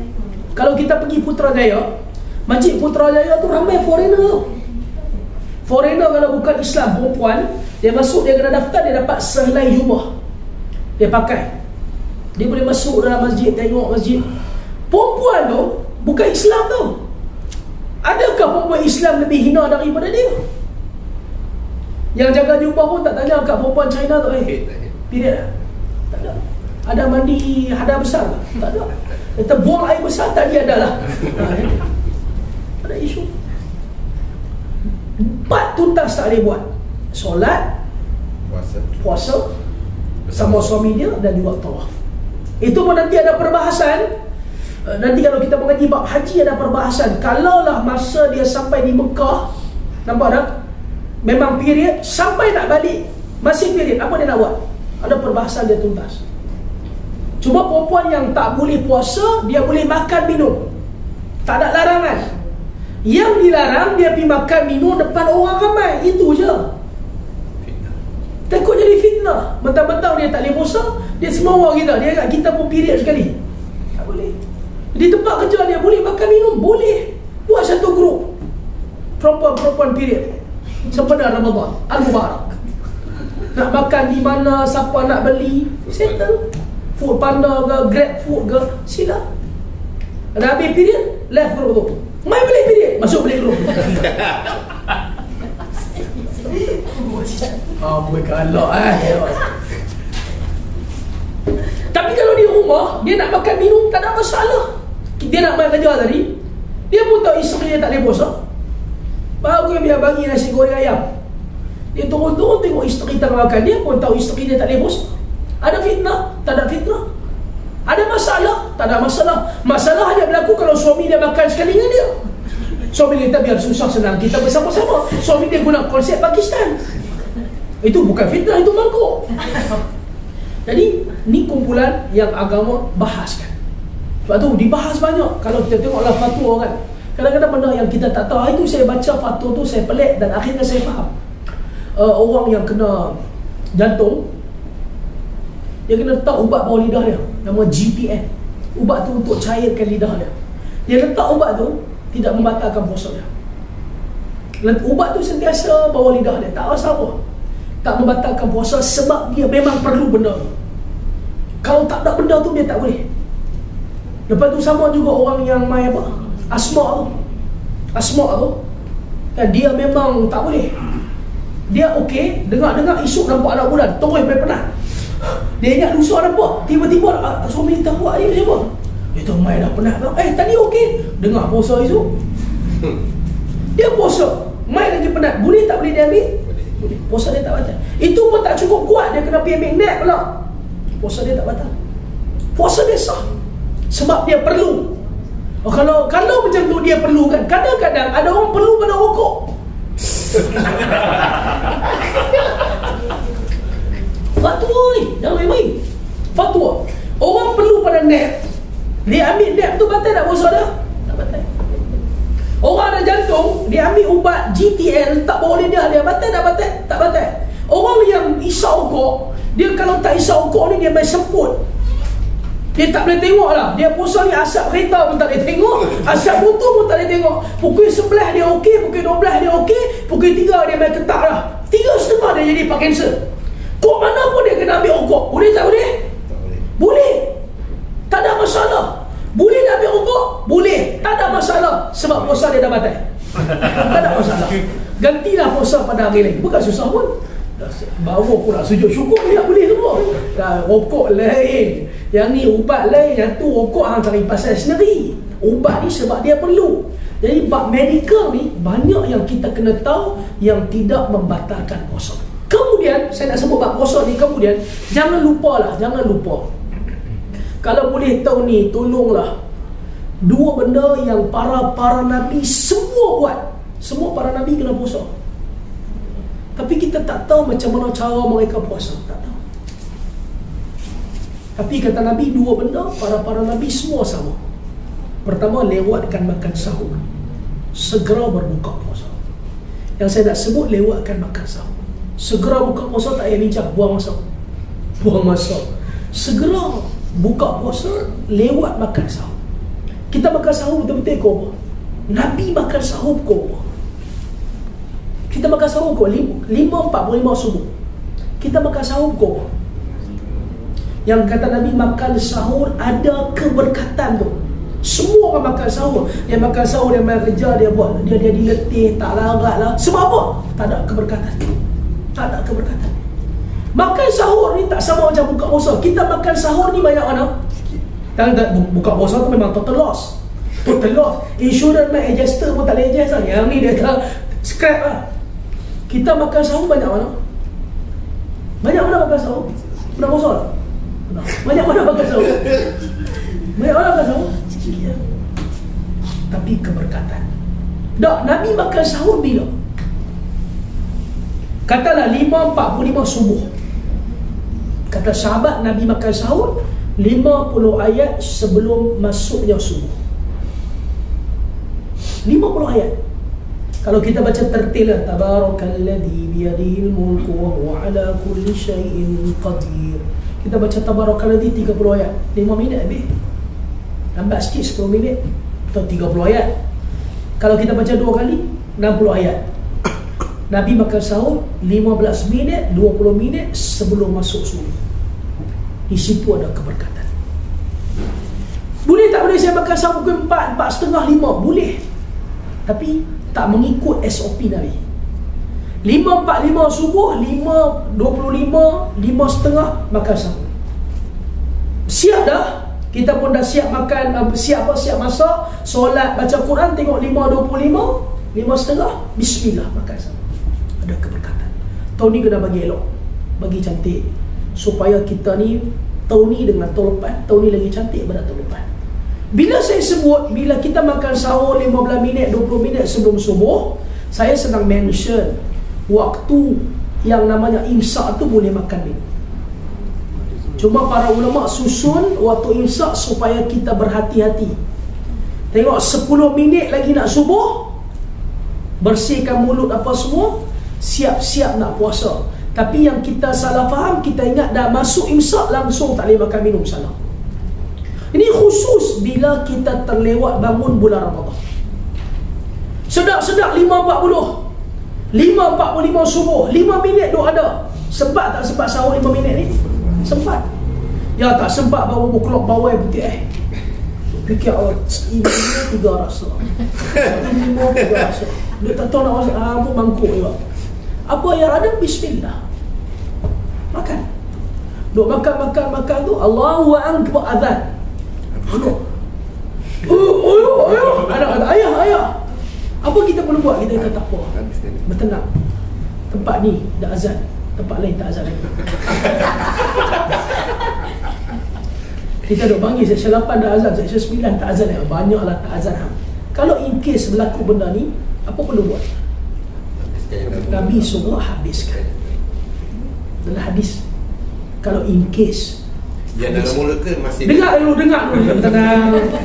Kalau kita pergi Putrajaya, Masjid Putrajaya tu ramai foreigner. Foreigner kalau bukan Islam, perempuan, dia masuk, dia kena daftar, dia dapat sehelai jubah, dia pakai. Dia boleh masuk dalam masjid, tengok masjid. Perempuan tu bukan Islam tu. Adakah perempuan Islam lebih hina daripada dia? Yang jaga jubah pun tak tanya kat perempuan China tu, period tak? Tak ada. Ada mandi hadar besar tak? Tak ada. Kita buang air besar tadi adalah. Ada isu. 4 tuntas tak boleh buat. Solat, puasa sama suami dia, dan juga tawaf. Itu pun nanti ada perbahasan. Nanti kalau kita mengaji bab haji ada perbahasan. Kalaulah masa dia sampai di Mekah, nampak tak? Memang period, sampai nak balik masih period, apa dia nak buat? Ada perbahasan dia tuntas. Cuma perempuan yang tak boleh puasa, dia boleh makan minum, tak ada larangan. Yang dilarang dia pergi makan minum depan orang ramai, itu je. Takut jadi fitnah. Mentang-mentang dia tak boleh puasa, dia semua orang dia ingat kita pun period sekali. Tak boleh. Di tempat kerja dia boleh makan minum, boleh. Buat satu grup perempuan-perempuan period sempena Ramadan Al-Mubarak. Nak makan di mana, siapa nak beli, settle. Food Panda ke, Grab Food ke, sila. Dah habis period, left grup tu. Mai beli period, masuk beli grup. Boleh kalak Tapi kalau di rumah, dia nak makan minum, tak ada masalah. Dia nak main kerja tadi, dia pun tahu isteri dia tak boleh puasa, baru dia bagi nasi goreng ayam. Dia turun-turun tengok isteri tengah makan, dia pun tahu isteri dia tak boleh puasa. Ada fitnah? Tak ada fitnah. Ada masalah? Tak ada masalah. Masalah hanya berlaku kalau suami dia makan sekali dengan dia. Suami kita biar susah senang, kita bersama-sama. Suami dia guna konsep Pakistan. Itu bukan fitnah, itu mangkuk. Jadi ni kumpulan yang agama bahaskan. Sebab tu dibahas banyak. Kalau kita tengoklah fatwa kan, kadang-kadang benda yang kita tak tahu. Itu saya baca fatwa tu, saya pelik dan akhirnya saya faham. Orang yang kena jantung, dia kena letak ubat bawah lidah dia, nama GPN. Ubat tu untuk cairkan lidah dia. Dia letak ubat tu, tidak membatalkan puasa dia. Ubat tu sentiasa bawah lidah dia, tak rasa apa, tak membatalkan puasa, sebab dia memang perlu benda tu. Kalau tak ada benda tu, dia tak boleh. Lepas tu sama juga orang yang main apa, asma tu dan dia memang tak boleh. Dia okey, dengar-dengar esok nampak anak bulan, terus main penat. Dia ingat lusa nampak, tiba-tiba suami tak buat dia siapa? Dia tu main dah penat. Tadi okey, dengar puasa esok, dia puasa, main lagi penat. Boleh tak boleh dia ambil? Boleh. Puasa dia tak batal. Itu pun tak cukup kuat, dia kena pergi ambil nap pula. Puasa dia tak batal. Puasa dia sah, sebab dia perlu. Kalau macam tu dia perlu kan. Kadang-kadang ada orang perlu pada rokok. Fatwa ni, jangan main-main. Fatwa, orang perlu pada nap, dia ambil nap tu batal tak puasa dia? Tak batal. Orang ada jantung, dia ambil ubat GTL tak bawah lidah dia, batal tak batal? Tak batal. Orang yang isap rokok, dia kalau tak isap rokok ni, dia main semput, dia tak boleh tengok lah. Dia puasa ni asap kereta pun tak boleh tengok, asap motor pun tak boleh tengok. Pukul 11 dia okey, pukul 12 dia okey, pukul 3 dia main ketak dah, 3.30 dia jadi Parkinson. Kok mana pun dia kena ambil rokok. Boleh tak boleh? Tak boleh. Boleh. Tak ada masalah. Boleh dia ambil rokok? Boleh. Tak ada masalah, sebab puasa dia dah batal. Tak ada masalah. Gantilah puasa pada hari lain, bukan susah pun. Bawa pula sujud syukur tak boleh semua. Rokok lain, yang ni ubat lain, yang tu rokok hang cari pasal sendiri. Ubat ni sebab dia perlu. Jadi bab medical ni banyak yang kita kena tahu yang tidak membatalkan puasa. Kemudian saya nak sebut bab puasa ni, kemudian jangan lupa. Kalau boleh tahu ni, tolonglah dua benda yang para nabi semua buat. Semua para nabi kena puasa. Tapi kita tak tahu macam mana cara mereka puasa. Tak tahu. Tapi kata Nabi, dua benda para nabi semua sama. Pertama, lewatkan makan sahur, segera berbuka puasa. Yang saya nak sebut, lewatkan makan sahur, segera buka puasa. Tak payah bincang, buang masa. Segera buka puasa, lewat makan sahur. Kita makan sahur betul-betul ikut apa? Nabi makan sahur pukul apa? Kita makan sahur pukul 5.45 subuh. Kita makan sahur pukul apa? Yang kata Nabi, makan sahur ada keberkatan tu. Semua orang makan sahur. Dia makan sahur, dia main kerja, dia buat, dia diletih, tak larat lah. Sebab apa? Tak ada keberkatan. Tak ada keberkatan. Makan sahur ni tak sama macam buka puasa. Kita makan sahur ni banyak mana? Buka puasa tu memang total loss. Insurance main adjuster pun tak boleh adjust lah. Yang ni dia tak scrap lah. Kita makan sahur banyak mana? Banyak mana makan sahur? Pernah puasa tak? Banyak mana makan sahur? Banyak mana makan sahur? Sikit. Tapi keberkatan. Tak, Nabi makan sahur bila? Katalah 5.45 subuh. Kata sahabat, Nabi makan sahur 50 ayat sebelum masuknya subuh. 50 ayat. Kalau kita baca tertil, tabarakalladzi biyadihil mulku wa huwa ala kulli syai'in qadir. Kita baca tabarakalladzi 30 ayat, 5 minit habis. Lambat sikit 10 minit atau 30 ayat. Kalau kita baca 2 kali, 60 ayat. Nabi makan sahur 15 minit, 20 minit sebelum masuk subuh. Di situ ada keberkatan. Boleh tak boleh saya makan sahur pukul 4, 4.30, 5? Boleh. Tapi tak mengikut SOP Nabi. 5.45 subuh, 5.25, 5.30 makan sahur. Siap dah. Kita pun dah siap makan, siap masak, solat, baca Quran, tengok 5.25, 5.30, bismillah makan sahur. Ada keberkatan. Tahun ni kena bagi elok, bagi cantik, supaya kita ni tahun ni dengan tahun lepas, tahun ni lagi cantik daripada tahun lepas. Bila saya sebut, bila kita makan sahur 15 minit, 20 minit sebelum subuh, saya sedang mention waktu yang namanya imsak tu boleh makan minum. Cuma para ulama susun waktu imsak supaya kita berhati-hati. Tengok 10 minit lagi nak subuh, bersihkan mulut apa semua, siap-siap nak puasa. Tapi yang kita salah faham, kita ingat dah masuk imsak langsung tak boleh makan minum, salah. Ini khusus bila kita terlewat bangun bulan Ramadan. Sedap-sedap 5.40, 5.45 subuh, 5 minit duk ada. Sempat tak sempat sahur 5 minit ni? Sempat. Ya tak sempat, baru buklok bawah putih fikir Allah, ibu 3 rasa, ibu 3 rasa. Dia tak tahu nak masuk, pun mangkuk juga. Apa yang ada, bismillah, makan. Duk makan tu, Allahu Akbar, azan. Ada ayah. Apa kita perlu buat? Kita kata tak apa, bertenang. Tempat ni dah azan, tempat lain tak azan lagi. Kita duk panggil section 8 dah azan, section 9 tak azan lagi. Banyaklah tak azan. Kalau in case berlaku benda ni, apa perlu buat? Nabi suruh habiskan. Dalam hadis, kalau in case yang dalam mulut ke masih dengar dulu tenang.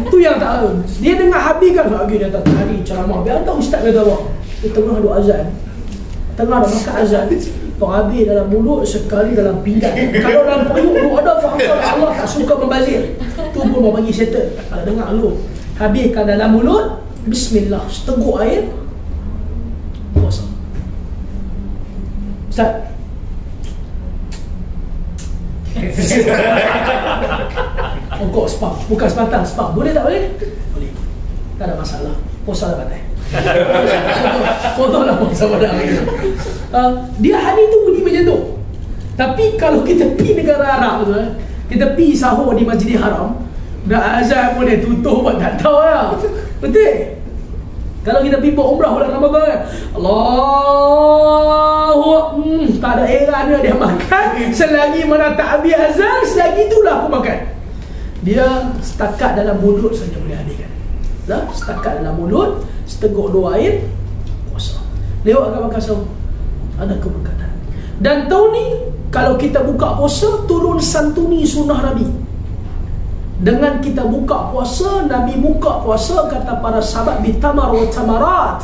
Tu yang tak tahu. Dia dengar habiskan lagi, dia tak tadi ceramah. Biar tahu ustaz kata apa. Dia tengah duk azan. Tengah dah makan azan. Habis dalam mulut, sekali dalam pinggan. Kalau dalam perut lu ada apa-apa, Allah tak suka membazir. Tu pun mau bagi settle. Kalau dengar lu, habiskan dalam mulut, bismillah, seteguk air, puasa. Ustaz, Kok spark, bukan sebatang, spark. Boleh tak boleh? Boleh. Tak ada masalah. Puasa dah pandai. Contohlah puasa padang. Dia hadis tu bunyi macam tu. Tapi kalau kita pergi negara Arab tu, kita pergi sahur di Masjidil Haram, dah azan pun dia tutup buat tak tahu lah. Betul? Kalau kita pergi buat umrah bulan Ramadan kan, Allahu tak ada era dia makan. Selagi mana tak habis azan, selagi itulah aku makan. Dia setakat dalam mulut saja boleh habiskan. Dah, setakat dalam mulut, seteguk dua air, puasa. Lewat kat makan sahur, ada keberkatan. Dan tahun ni kalau kita buka puasa, turun santuni sunnah Nabi. Dengan kita buka puasa, Nabi buka puasa, kata para sahabat, bitamar wa tamarat.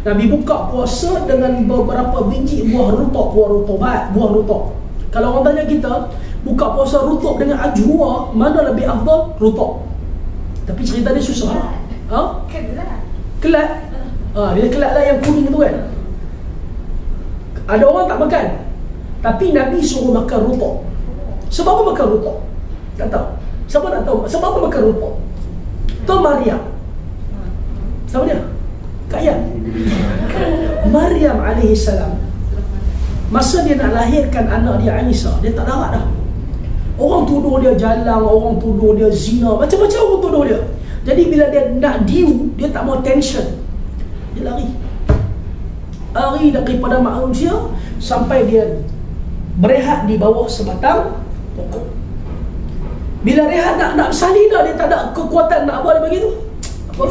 Nabi buka puasa dengan beberapa biji buah rutab, buah rutab. Kalau orang tanya kita, buka puasa rutab dengan ajwa, mana lebih afdal? Rutab. Tapi cerita dia susah lah. Kelat. Dia kelat lah yang kuning tu kan. Ada orang tak makan, tapi Nabi suruh makan rutab. Sebab apa makan rutab? Tak tahu. Siapa nak tahu? Sebab apa makan rutab? Tuan Maryam. Siapa dia? Kak Yan. Maryam alaihissalam, masa dia nak lahirkan anak dia Isa, dia tak larat dah. Orang tuduh dia jalang, orang tuduh dia zina, macam-macam orang tuduh dia. Jadi bila dia nak diu, dia tak mau tension, dia lari daripada manusia sampai dia berehat di bawah sebatang pokok. Bila rehat nak bersalin dah, dia tak ada kekuatan nak buat dia begitu. Apa?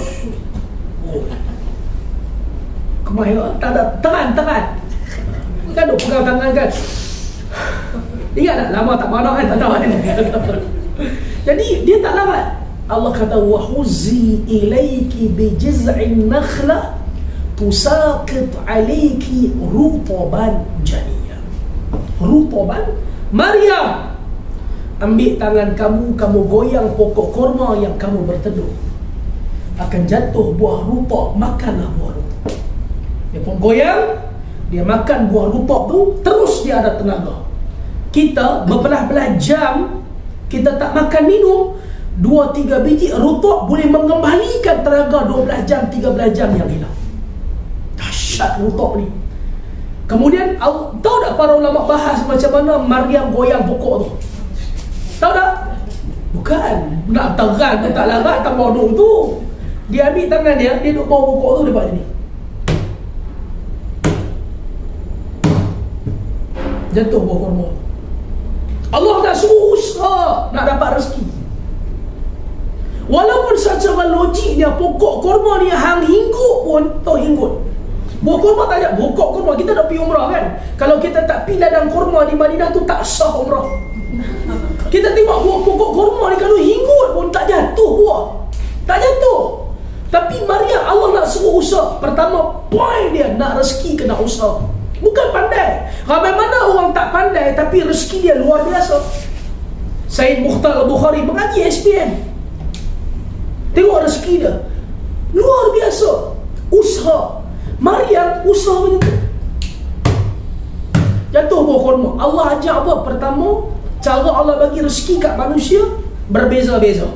Kemahiran, tak ada teran. Kan duk pegang tangan kan. Ingat tak? Lama tak mana kan? Tak tahu kan? Jadi dia tak larat. Allah kata, wa huzzi ilayki bi jiz'in nakhlah tusaqit alayki rutaban janiyya. Rutaban, Maryam, ambil tangan kamu goyang pokok korma yang kamu berteduh, akan jatuh buah rutab, makanlah buah rutab. Dia pun goyang, dia makan buah rutab tu, terus dia ada tenaga. Kita berbelah-belah jam kita tak makan minum, 2-3 biji rutab boleh mengembalikan tenaga 12 jam, 13 jam yang hilang. Dahsyat rutab ni. Kemudian tahu tak para ulama bahas macam mana Maryam goyang pokok tu? Tahu tak? Bukan nak terang tu tak larat, tak bodoh tu. Dia ambil tangan dia duduk bawah pokok tu, dia buat ni. Jatuh buah kurma. Allah nak suruh usaha nak dapat rezeki. Walaupun secara logiknya pokok kurma ni hang hinggut pun tahu hinggut. Buah kurma tak ada. Pokok kurma kita dah pergi umrah kan. Kalau kita tak pergi ladang kurma di Madinah tu tak sah umrah. Kita tengok buah pokok kurma ni kalau hinggut pun tak jatuh buah. Tak jatuh. Tapi Maryam Allah nak suruh usaha. Pertama point dia nak rezeki kena usaha. Bukan pandai. Ramai mana orang tak pandai tapi rezeki dia luar biasa. Said Mukhtar Al-Bukhari mengaji SPM. Tengok rezeki dia luar biasa. Usaha. Maryam usaha macam tu. Jatuh buah kurma. Allah ajar apa? Pertama, cara Allah bagi rezeki kat manusia berbeza-beza.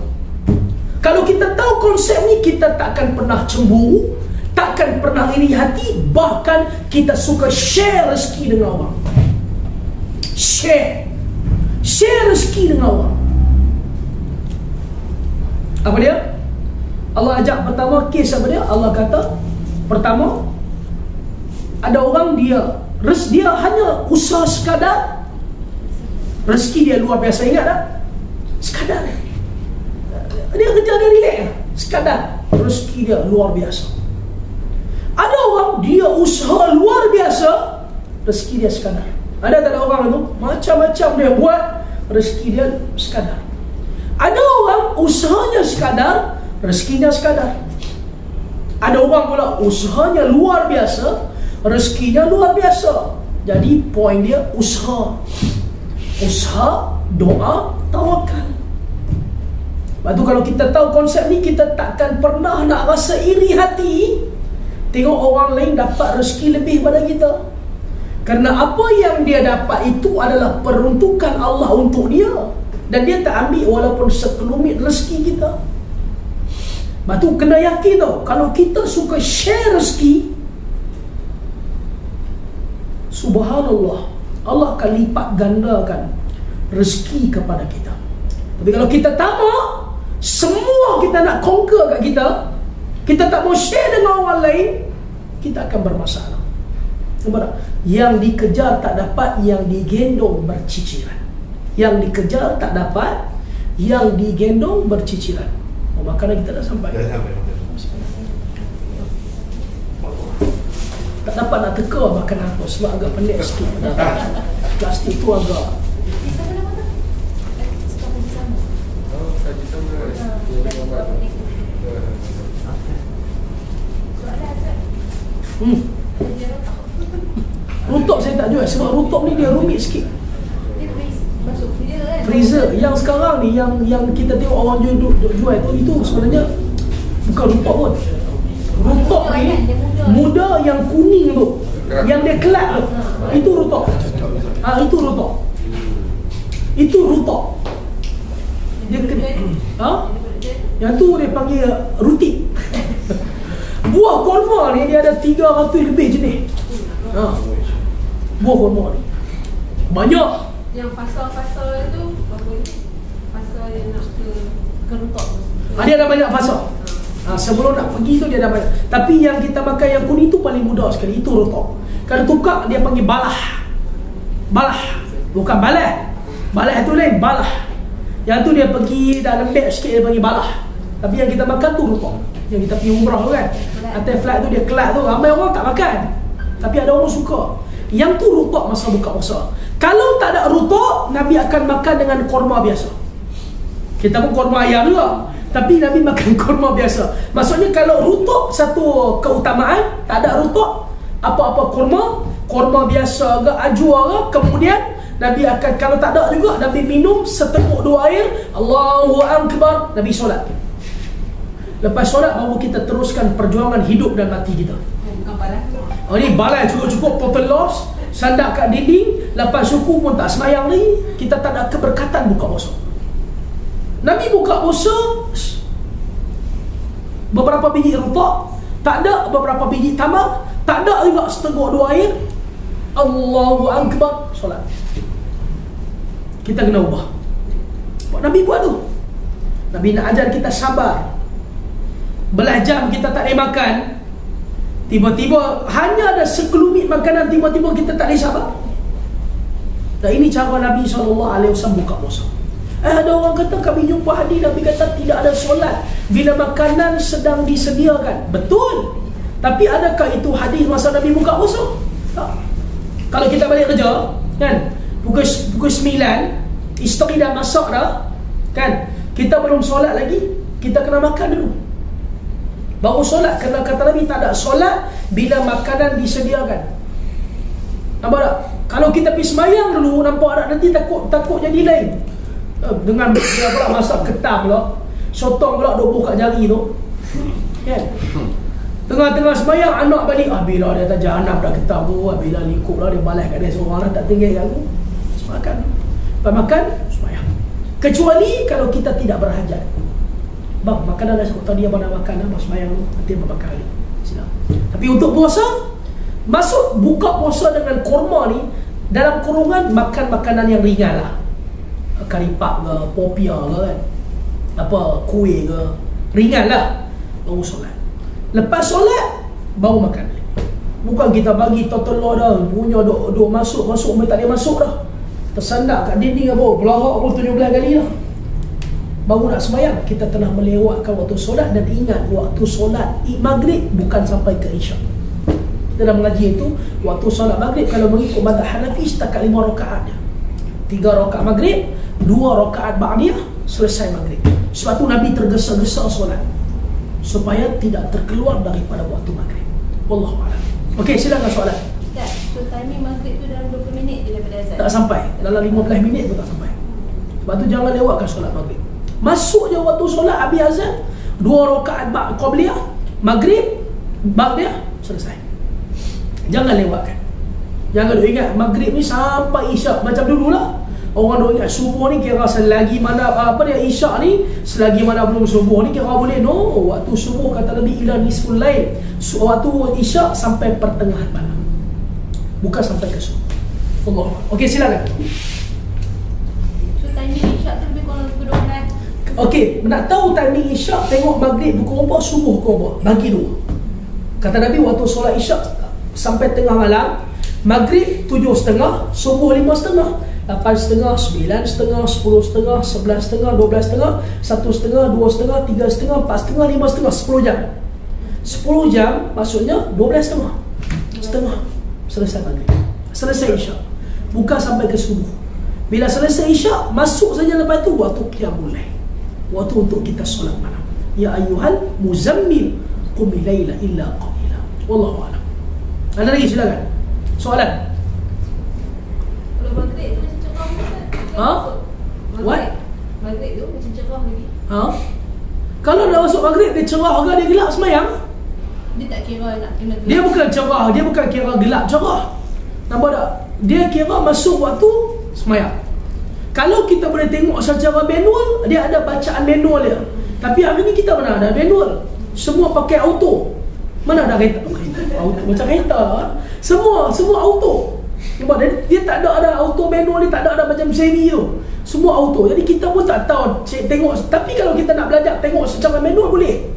Kalau kita tahu konsep ni, kita takkan pernah cemburu, takkan pernah iri hati, bahkan kita suka share rezeki dengan orang. Share rezeki dengan orang. Apa dia? Allah ajak pertama, kes apa dia? Allah kata pertama, ada orang dia hanya usaha sekadar, rezeki dia luar biasa. Ingat tak? Sekadar dia kerja, dia relax, sekadar rezeki dia luar biasa. Ada orang dia usaha luar biasa, rezeki dia sekadar. Ada tak ada orang itu macam-macam dia buat, rezeki dia sekadar. Ada orang usahanya sekadar, rezekinya sekadar. Ada orang pula usahanya luar biasa, rezekinya luar biasa. Jadi poin dia usaha, doa, tawakal. Lepas tu kalau kita tahu konsep ni, kita takkan pernah nak rasa iri hati tengok orang lain dapat rezeki lebih pada kita. Kerana apa yang dia dapat itu adalah peruntukan Allah untuk dia, dan dia tak ambil walaupun sekelumit rezeki kita. Lepas tu kena yakin tau, kalau kita suka share rezeki, subhanallah, Allah akan lipat gandakan rezeki kepada kita. Tapi kalau kita tamak, semua kita nak conquer kat kita tak mau share dengan orang lain, kita akan bermasalah. Nampak tak? Yang dikejar tak dapat, yang digendong berciciran. Yang dikejar tak dapat, yang digendong berciciran. Makanan kita dah sampai. Tak dapat nak teka makan apa sebab agak pendek sikit. Plastik tu agak. Rutop saya tak jual sebab rutop ni dia rumit sikit. Freezer yang sekarang ni yang kita tengok orang jual tu, itu sebenarnya bukan rutop pun. Rutop ni muda yang kuning tu, yang dia kelak tu, itu rutop. Itu rutop. Itu rutop. Dia yang tu dia panggil rutik. Buah kurma ni dia ada 300 lebih jenis. Buah kurma ni banyak. Yang fasa-fasa tu berapa ni? Fasa yang nak ke rutop tu. Dia ada banyak fasa. Sebelum nak pergi tu dia dah banyak. Tapi yang kita makan yang kuning tu paling mudah sekali. Itu rutop. Kalau tukar dia panggil balah. Balah, bukan balah. Balah tu lain, balah. Yang tu dia pergi dah lembek sikit, dia panggil balah. Tapi yang kita makan tu rutop. Yang kita pergi umrah tu kan, atas flight tu dia kelak tu, ramai orang tak makan, tapi ada orang suka. Yang tu rutop masa buka puasa. Kalau tak ada rutop, Nabi akan makan dengan korma biasa. Kita pun korma ayam juga, tapi Nabi makan korma biasa. Maksudnya kalau rutop satu keutamaan, tak ada rutop, apa-apa korma biasa ke, ajwa ke, kemudian Nabi akan, kalau tak ada juga, Nabi minum seteguk 2 air, Allahu Akbar, Nabi solat. Lepas solat baru kita teruskan perjuangan hidup dan mati kita. Bukan balas. Ni balas cukup-cukup total loss, sandak kat dinding, lepas suku pun tak semayang ni, kita tak ada keberkatan buka puasa. Nabi buka puasa beberapa biji rutop, tak ada beberapa biji tamar, tak ada juga seteguk 2 air, Allahu Akbar, solat. Kita kena ubah. Nabi buat tu. Nabi nak ajar kita sabar. Belah jam kita tak boleh makan, tiba-tiba hanya ada sekelumit makanan, tiba-tiba kita tak boleh sabar. Dan ini cara Nabi SAW buka puasa. Ada orang kata, kami jumpa hadis Nabi kata tidak ada solat bila makanan sedang disediakan. Betul. Tapi adakah itu hadis masa Nabi buka puasa? Tak. Kalau kita balik kerja kan, pukul 9, isteri dah masak dah kan, kita belum solat lagi, kita kena makan dulu baru solat. Kerana kata Nabi tak ada solat bila makanan disediakan. Nampak tak? Kalau kita pergi semayang dulu, nampak tak? Nanti takut jadi lain. Dengan dia pula masak ketam pula, sotong pula duk buka jari tu kan. Tengah-tengah semayang anak balik, bila dia tak jahanam dah ketam tu, bila lingkup lah dia balas kat dia seorang lah, tak tinggal aku makan. Lepas makan, semayang. Kecuali kalau kita tidak berhajat. Bang, makanan dah sebut tadi abang nak makan, abang semayang nanti abang makan lagi. Silap. Tapi untuk puasa, masuk buka puasa dengan korma ni, dalam kurungan makan makanan yang ringan lah, karipap ke, popia ke kan, apa, kuih ke, ringan lah, baru solat. Lepas solat baru makan. Bukan kita bagi total law dah, punya duk masuk tak boleh masuk dah, tersandak kat dinding apa, belahak pun 17 kali dah, baru nak sembahyang. Kita telah melewatkan waktu solat. Dan ingat, waktu solat maghrib bukan sampai ke isyak. Kita dah mengaji itu, waktu solat maghrib kalau mengikut mazhab Hanafi setakat 5 rakaat je. 3 rakaat maghrib, 2 rakaat ba'diyah, selesai maghrib. Sebab tu Nabi tergesa-gesa solat supaya tidak terkeluar daripada waktu maghrib. Wallahu'alam. Okey, silakan soalan. Ustaz, so timing maghrib tu dalam 20 minit je daripada azan? Tak sampai, dalam 15 minit pun tak sampai. Sebab tu jangan lewatkan solat maghrib. Masuk je waktu solat, habis azan, 2 rakaat qabliyah, maghrib, ba'diyah, selesai. Jangan lewatkan. Jangan ingat maghrib ni sampai isyak macam dululah. Orang duk ingat subuh ni kira selagi mana isyak ni, selagi mana belum subuh ni kira boleh. No, waktu subuh kata Nabi ila nisful lail. Waktu isyak sampai pertengahan malam. Bukan sampai ke subuh. Allah. Okey, silakan. So timing isyak tu lebih kurang pukul 12. Okey, nak tahu timing isyak, tengok maghrib pukul berapa, subuh pukul berapa. Bagi dua. Kata Nabi waktu solat isyak sampai tengah malam, maghrib 7.30, subuh 5.30, 8.30, 9.30, 10.30, 11.30, 12.30, 1.30, 2.30, 3.30, 4.30, 5.30, 10 jam. 10 jam maksudnya 12.30. Setengah selesai maghrib. Selesai isyak. Bukan sampai ke subuh. Bila selesai isyak, masuk saja lepas tu waktu qiyamul lail. Waktu untuk kita solat malam. Ya ayyuhal muzammil qumil laila illa qalila. Wallahu a'lam. Ada lagi, silakan. Soalan. Kalau maghrib tu macam cerah kan? Ha? What? Maghrib tu macam cerah lagi. Ha? Kalau dah masuk maghrib dia cerah ke dia gelap semayang? Dia tak kira nak kena gelap. Dia bukan cerah, dia bukan kira gelap cerah. Nampak tak? Dia kira masuk waktu semayang. Kalau kita boleh tengok secara manual, dia ada bacaan manual dia. Tapi hari ni kita mana ada manual? Semua pakai auto. Mana ada kereta? Auto macam kereta. Semua auto. Nampak dia tak ada auto manual, dia tak ada macam semi tu. Semua auto. Jadi kita pun tak tahu tengok. Tapi kalau kita nak belajar tengok secara manual boleh.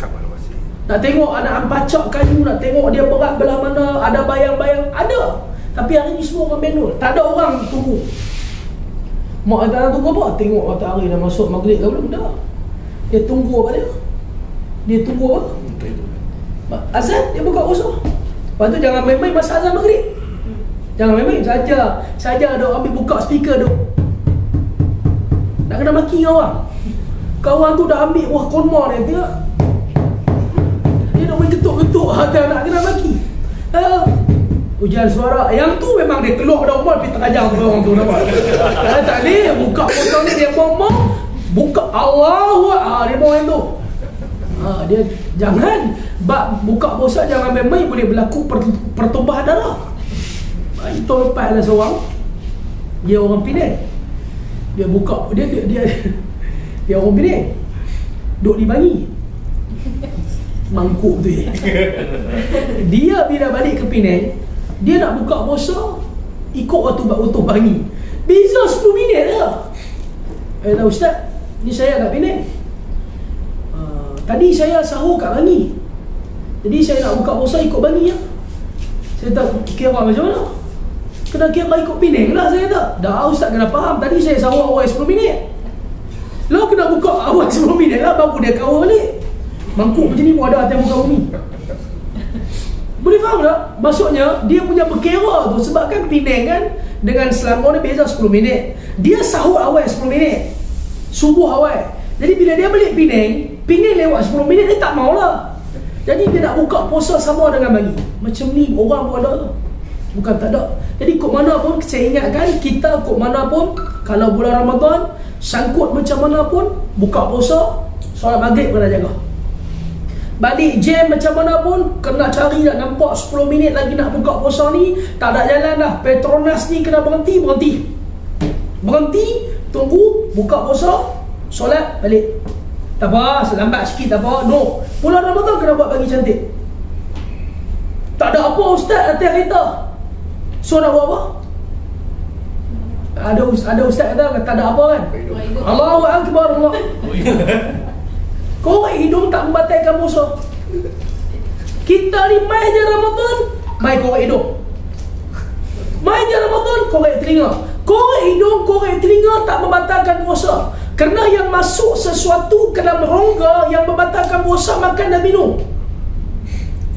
Nak tengok anak ampacak kayu, nak tengok dia berat belah mana, ada bayang-bayang, ada. Tapi hari ni semua orang manual. Tak ada orang tunggu. Mak tak tunggu apa? Tengok matahari dah masuk maghrib ke belum? Dah. Dia tunggu apa dia? Dia tunggu apa? Azan, dia buka puasa. Lepas tu jangan main-main masa azan maghrib. Jangan main-main saja ada ambil buka speaker tu. Nak kena maki orang. Kawan tu dah ambil wah konma dia tengok. Dia nak main ketuk-ketuk hati nak kena maki. Ujian suara yang tu memang dia keluar pada rumah pergi terajang ke orang tu, nampak. Tak boleh buka potong ni dia mau buka Allahu dia mau yang tu. Dia jangan buka puasa, jangan main-main, boleh berlaku pertumpahan darah. Itu lepas ada seorang, dia orang Penang. Dia buka dia orang Penang. Duk di Bangi. Mangkuk tu. Dia bila balik ke Penang, dia nak buka puasa ikut waktu Bangi. Beza 10 minit dah. Ustaz, ni saya kat Penang. Tadi saya sahur kat Bangi. Jadi saya nak buka puasa ikut Bangi ya. Saya tak kira macam mana. Kena kira ikut Penang lah saya tak. Dah Ustaz kena faham. Tadi saya sahur awal 10 minit. Lah kena buka awal 10 minit lah baru dia kawal balik. Mangkuk macam ni pun ada atas muka bumi. Boleh faham tak? Maksudnya dia punya berkira tu sebab kan Penang kan dengan Selangor ni beza 10 minit. Dia sahur awal 10 minit. Subuh awal. Jadi bila dia balik Penang lewat 10 minit dia tak maulah. Jadi dia nak buka puasa sama dengan Bangi. Macam ni orang pun ada. Bukan tak ada. Jadi kok mana pun saya ingatkan kita kok mana pun kalau bulan Ramadan sangkut macam mana pun buka puasa, solat maghrib kena jaga. Balik jam macam mana pun kena cari nak nampak 10 minit lagi nak buka puasa ni tak ada jalan dah. Petronas ni kena berhenti. Berhenti, tunggu, buka puasa, solat, balik. Tak apa, selambat sikit tak apa. No. Bulan Ramadan kena buat pagi cantik. Tak ada apa ustaz atas kereta. So nak buat apa? Ada ustaz kata tak ada apa kan? Allahu Akbar Allah. Korek hidung tak membatalkan puasa. Kita ni mai je Ramadan, mai korek hidung. Mai je Ramadan, korek telinga. Korek hidung, korek telinga tak membatalkan puasa. Kerana yang masuk sesuatu ke dalam rongga yang membatalkan puasa makan dan minum.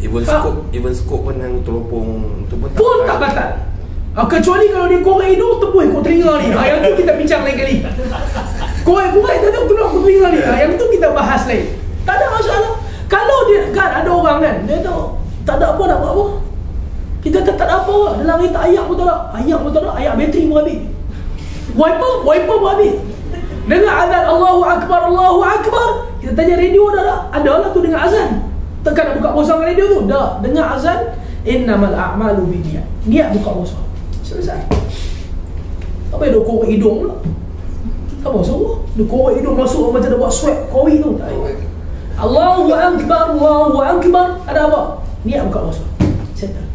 Even scope pun yang teropong tu pun tak batal. Kecuali kalau dia korek hidung tepuk ikut telinga ni. Yang tu kita bincang lain kali. Korek tak tahu keluar ke telinga ni. Yang tu kita bahas lain. Tak ada masalah. Kalau dia kan ada orang kan, dia tahu tak ada apa nak buat apa. Kita tak ada apa. Dalam kereta ayak pun tak ada. Ayak bateri pun habis. Wiper pun habis. Dengar azan Allahu Akbar. Kita tanya radio dah. Ada lah tu dengar azan. Tekan nak buka puasa dengan radio tu. Dah dengar azan. Innamal a'malu binniyat. Niat buka puasa. Selesai. Apa yang dia korek hidung pula? Apa semua? Dia korek hidung masuk macam dia buat swab COVID tu. Allahu Akbar, Allahu Akbar. Ada apa? Niat buka puasa. Settle.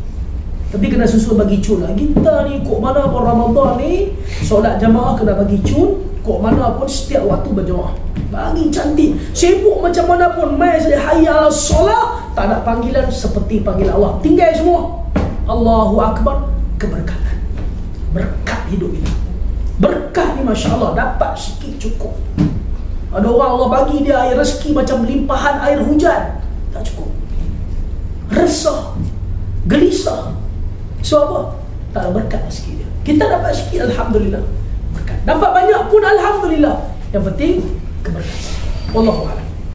Tapi kena susul bagi cun lah. Kita ni kok mana pun Ramadan ni solat jamaah kena bagi cun. Kok mana pun setiap waktu berjamaah. Bagi cantik. Sibuk macam mana pun mai saja hayya ala solat. Tak ada panggilan seperti panggil Allah. Tinggal semua. Allahu Akbar. Keberkatan. Berkat hidup ini. Berkat ni Masya Allah. Dapat sikit cukup. Ada orang Allah bagi dia air rezeki macam limpahan air hujan. Tak cukup. Resah. Gelisah. So apa? Tak ada berkat sikit dia. Kita dapat sikit Alhamdulillah. Berkat. Dapat banyak pun Alhamdulillah. Yang penting keberkatan. Wallahu a'lam.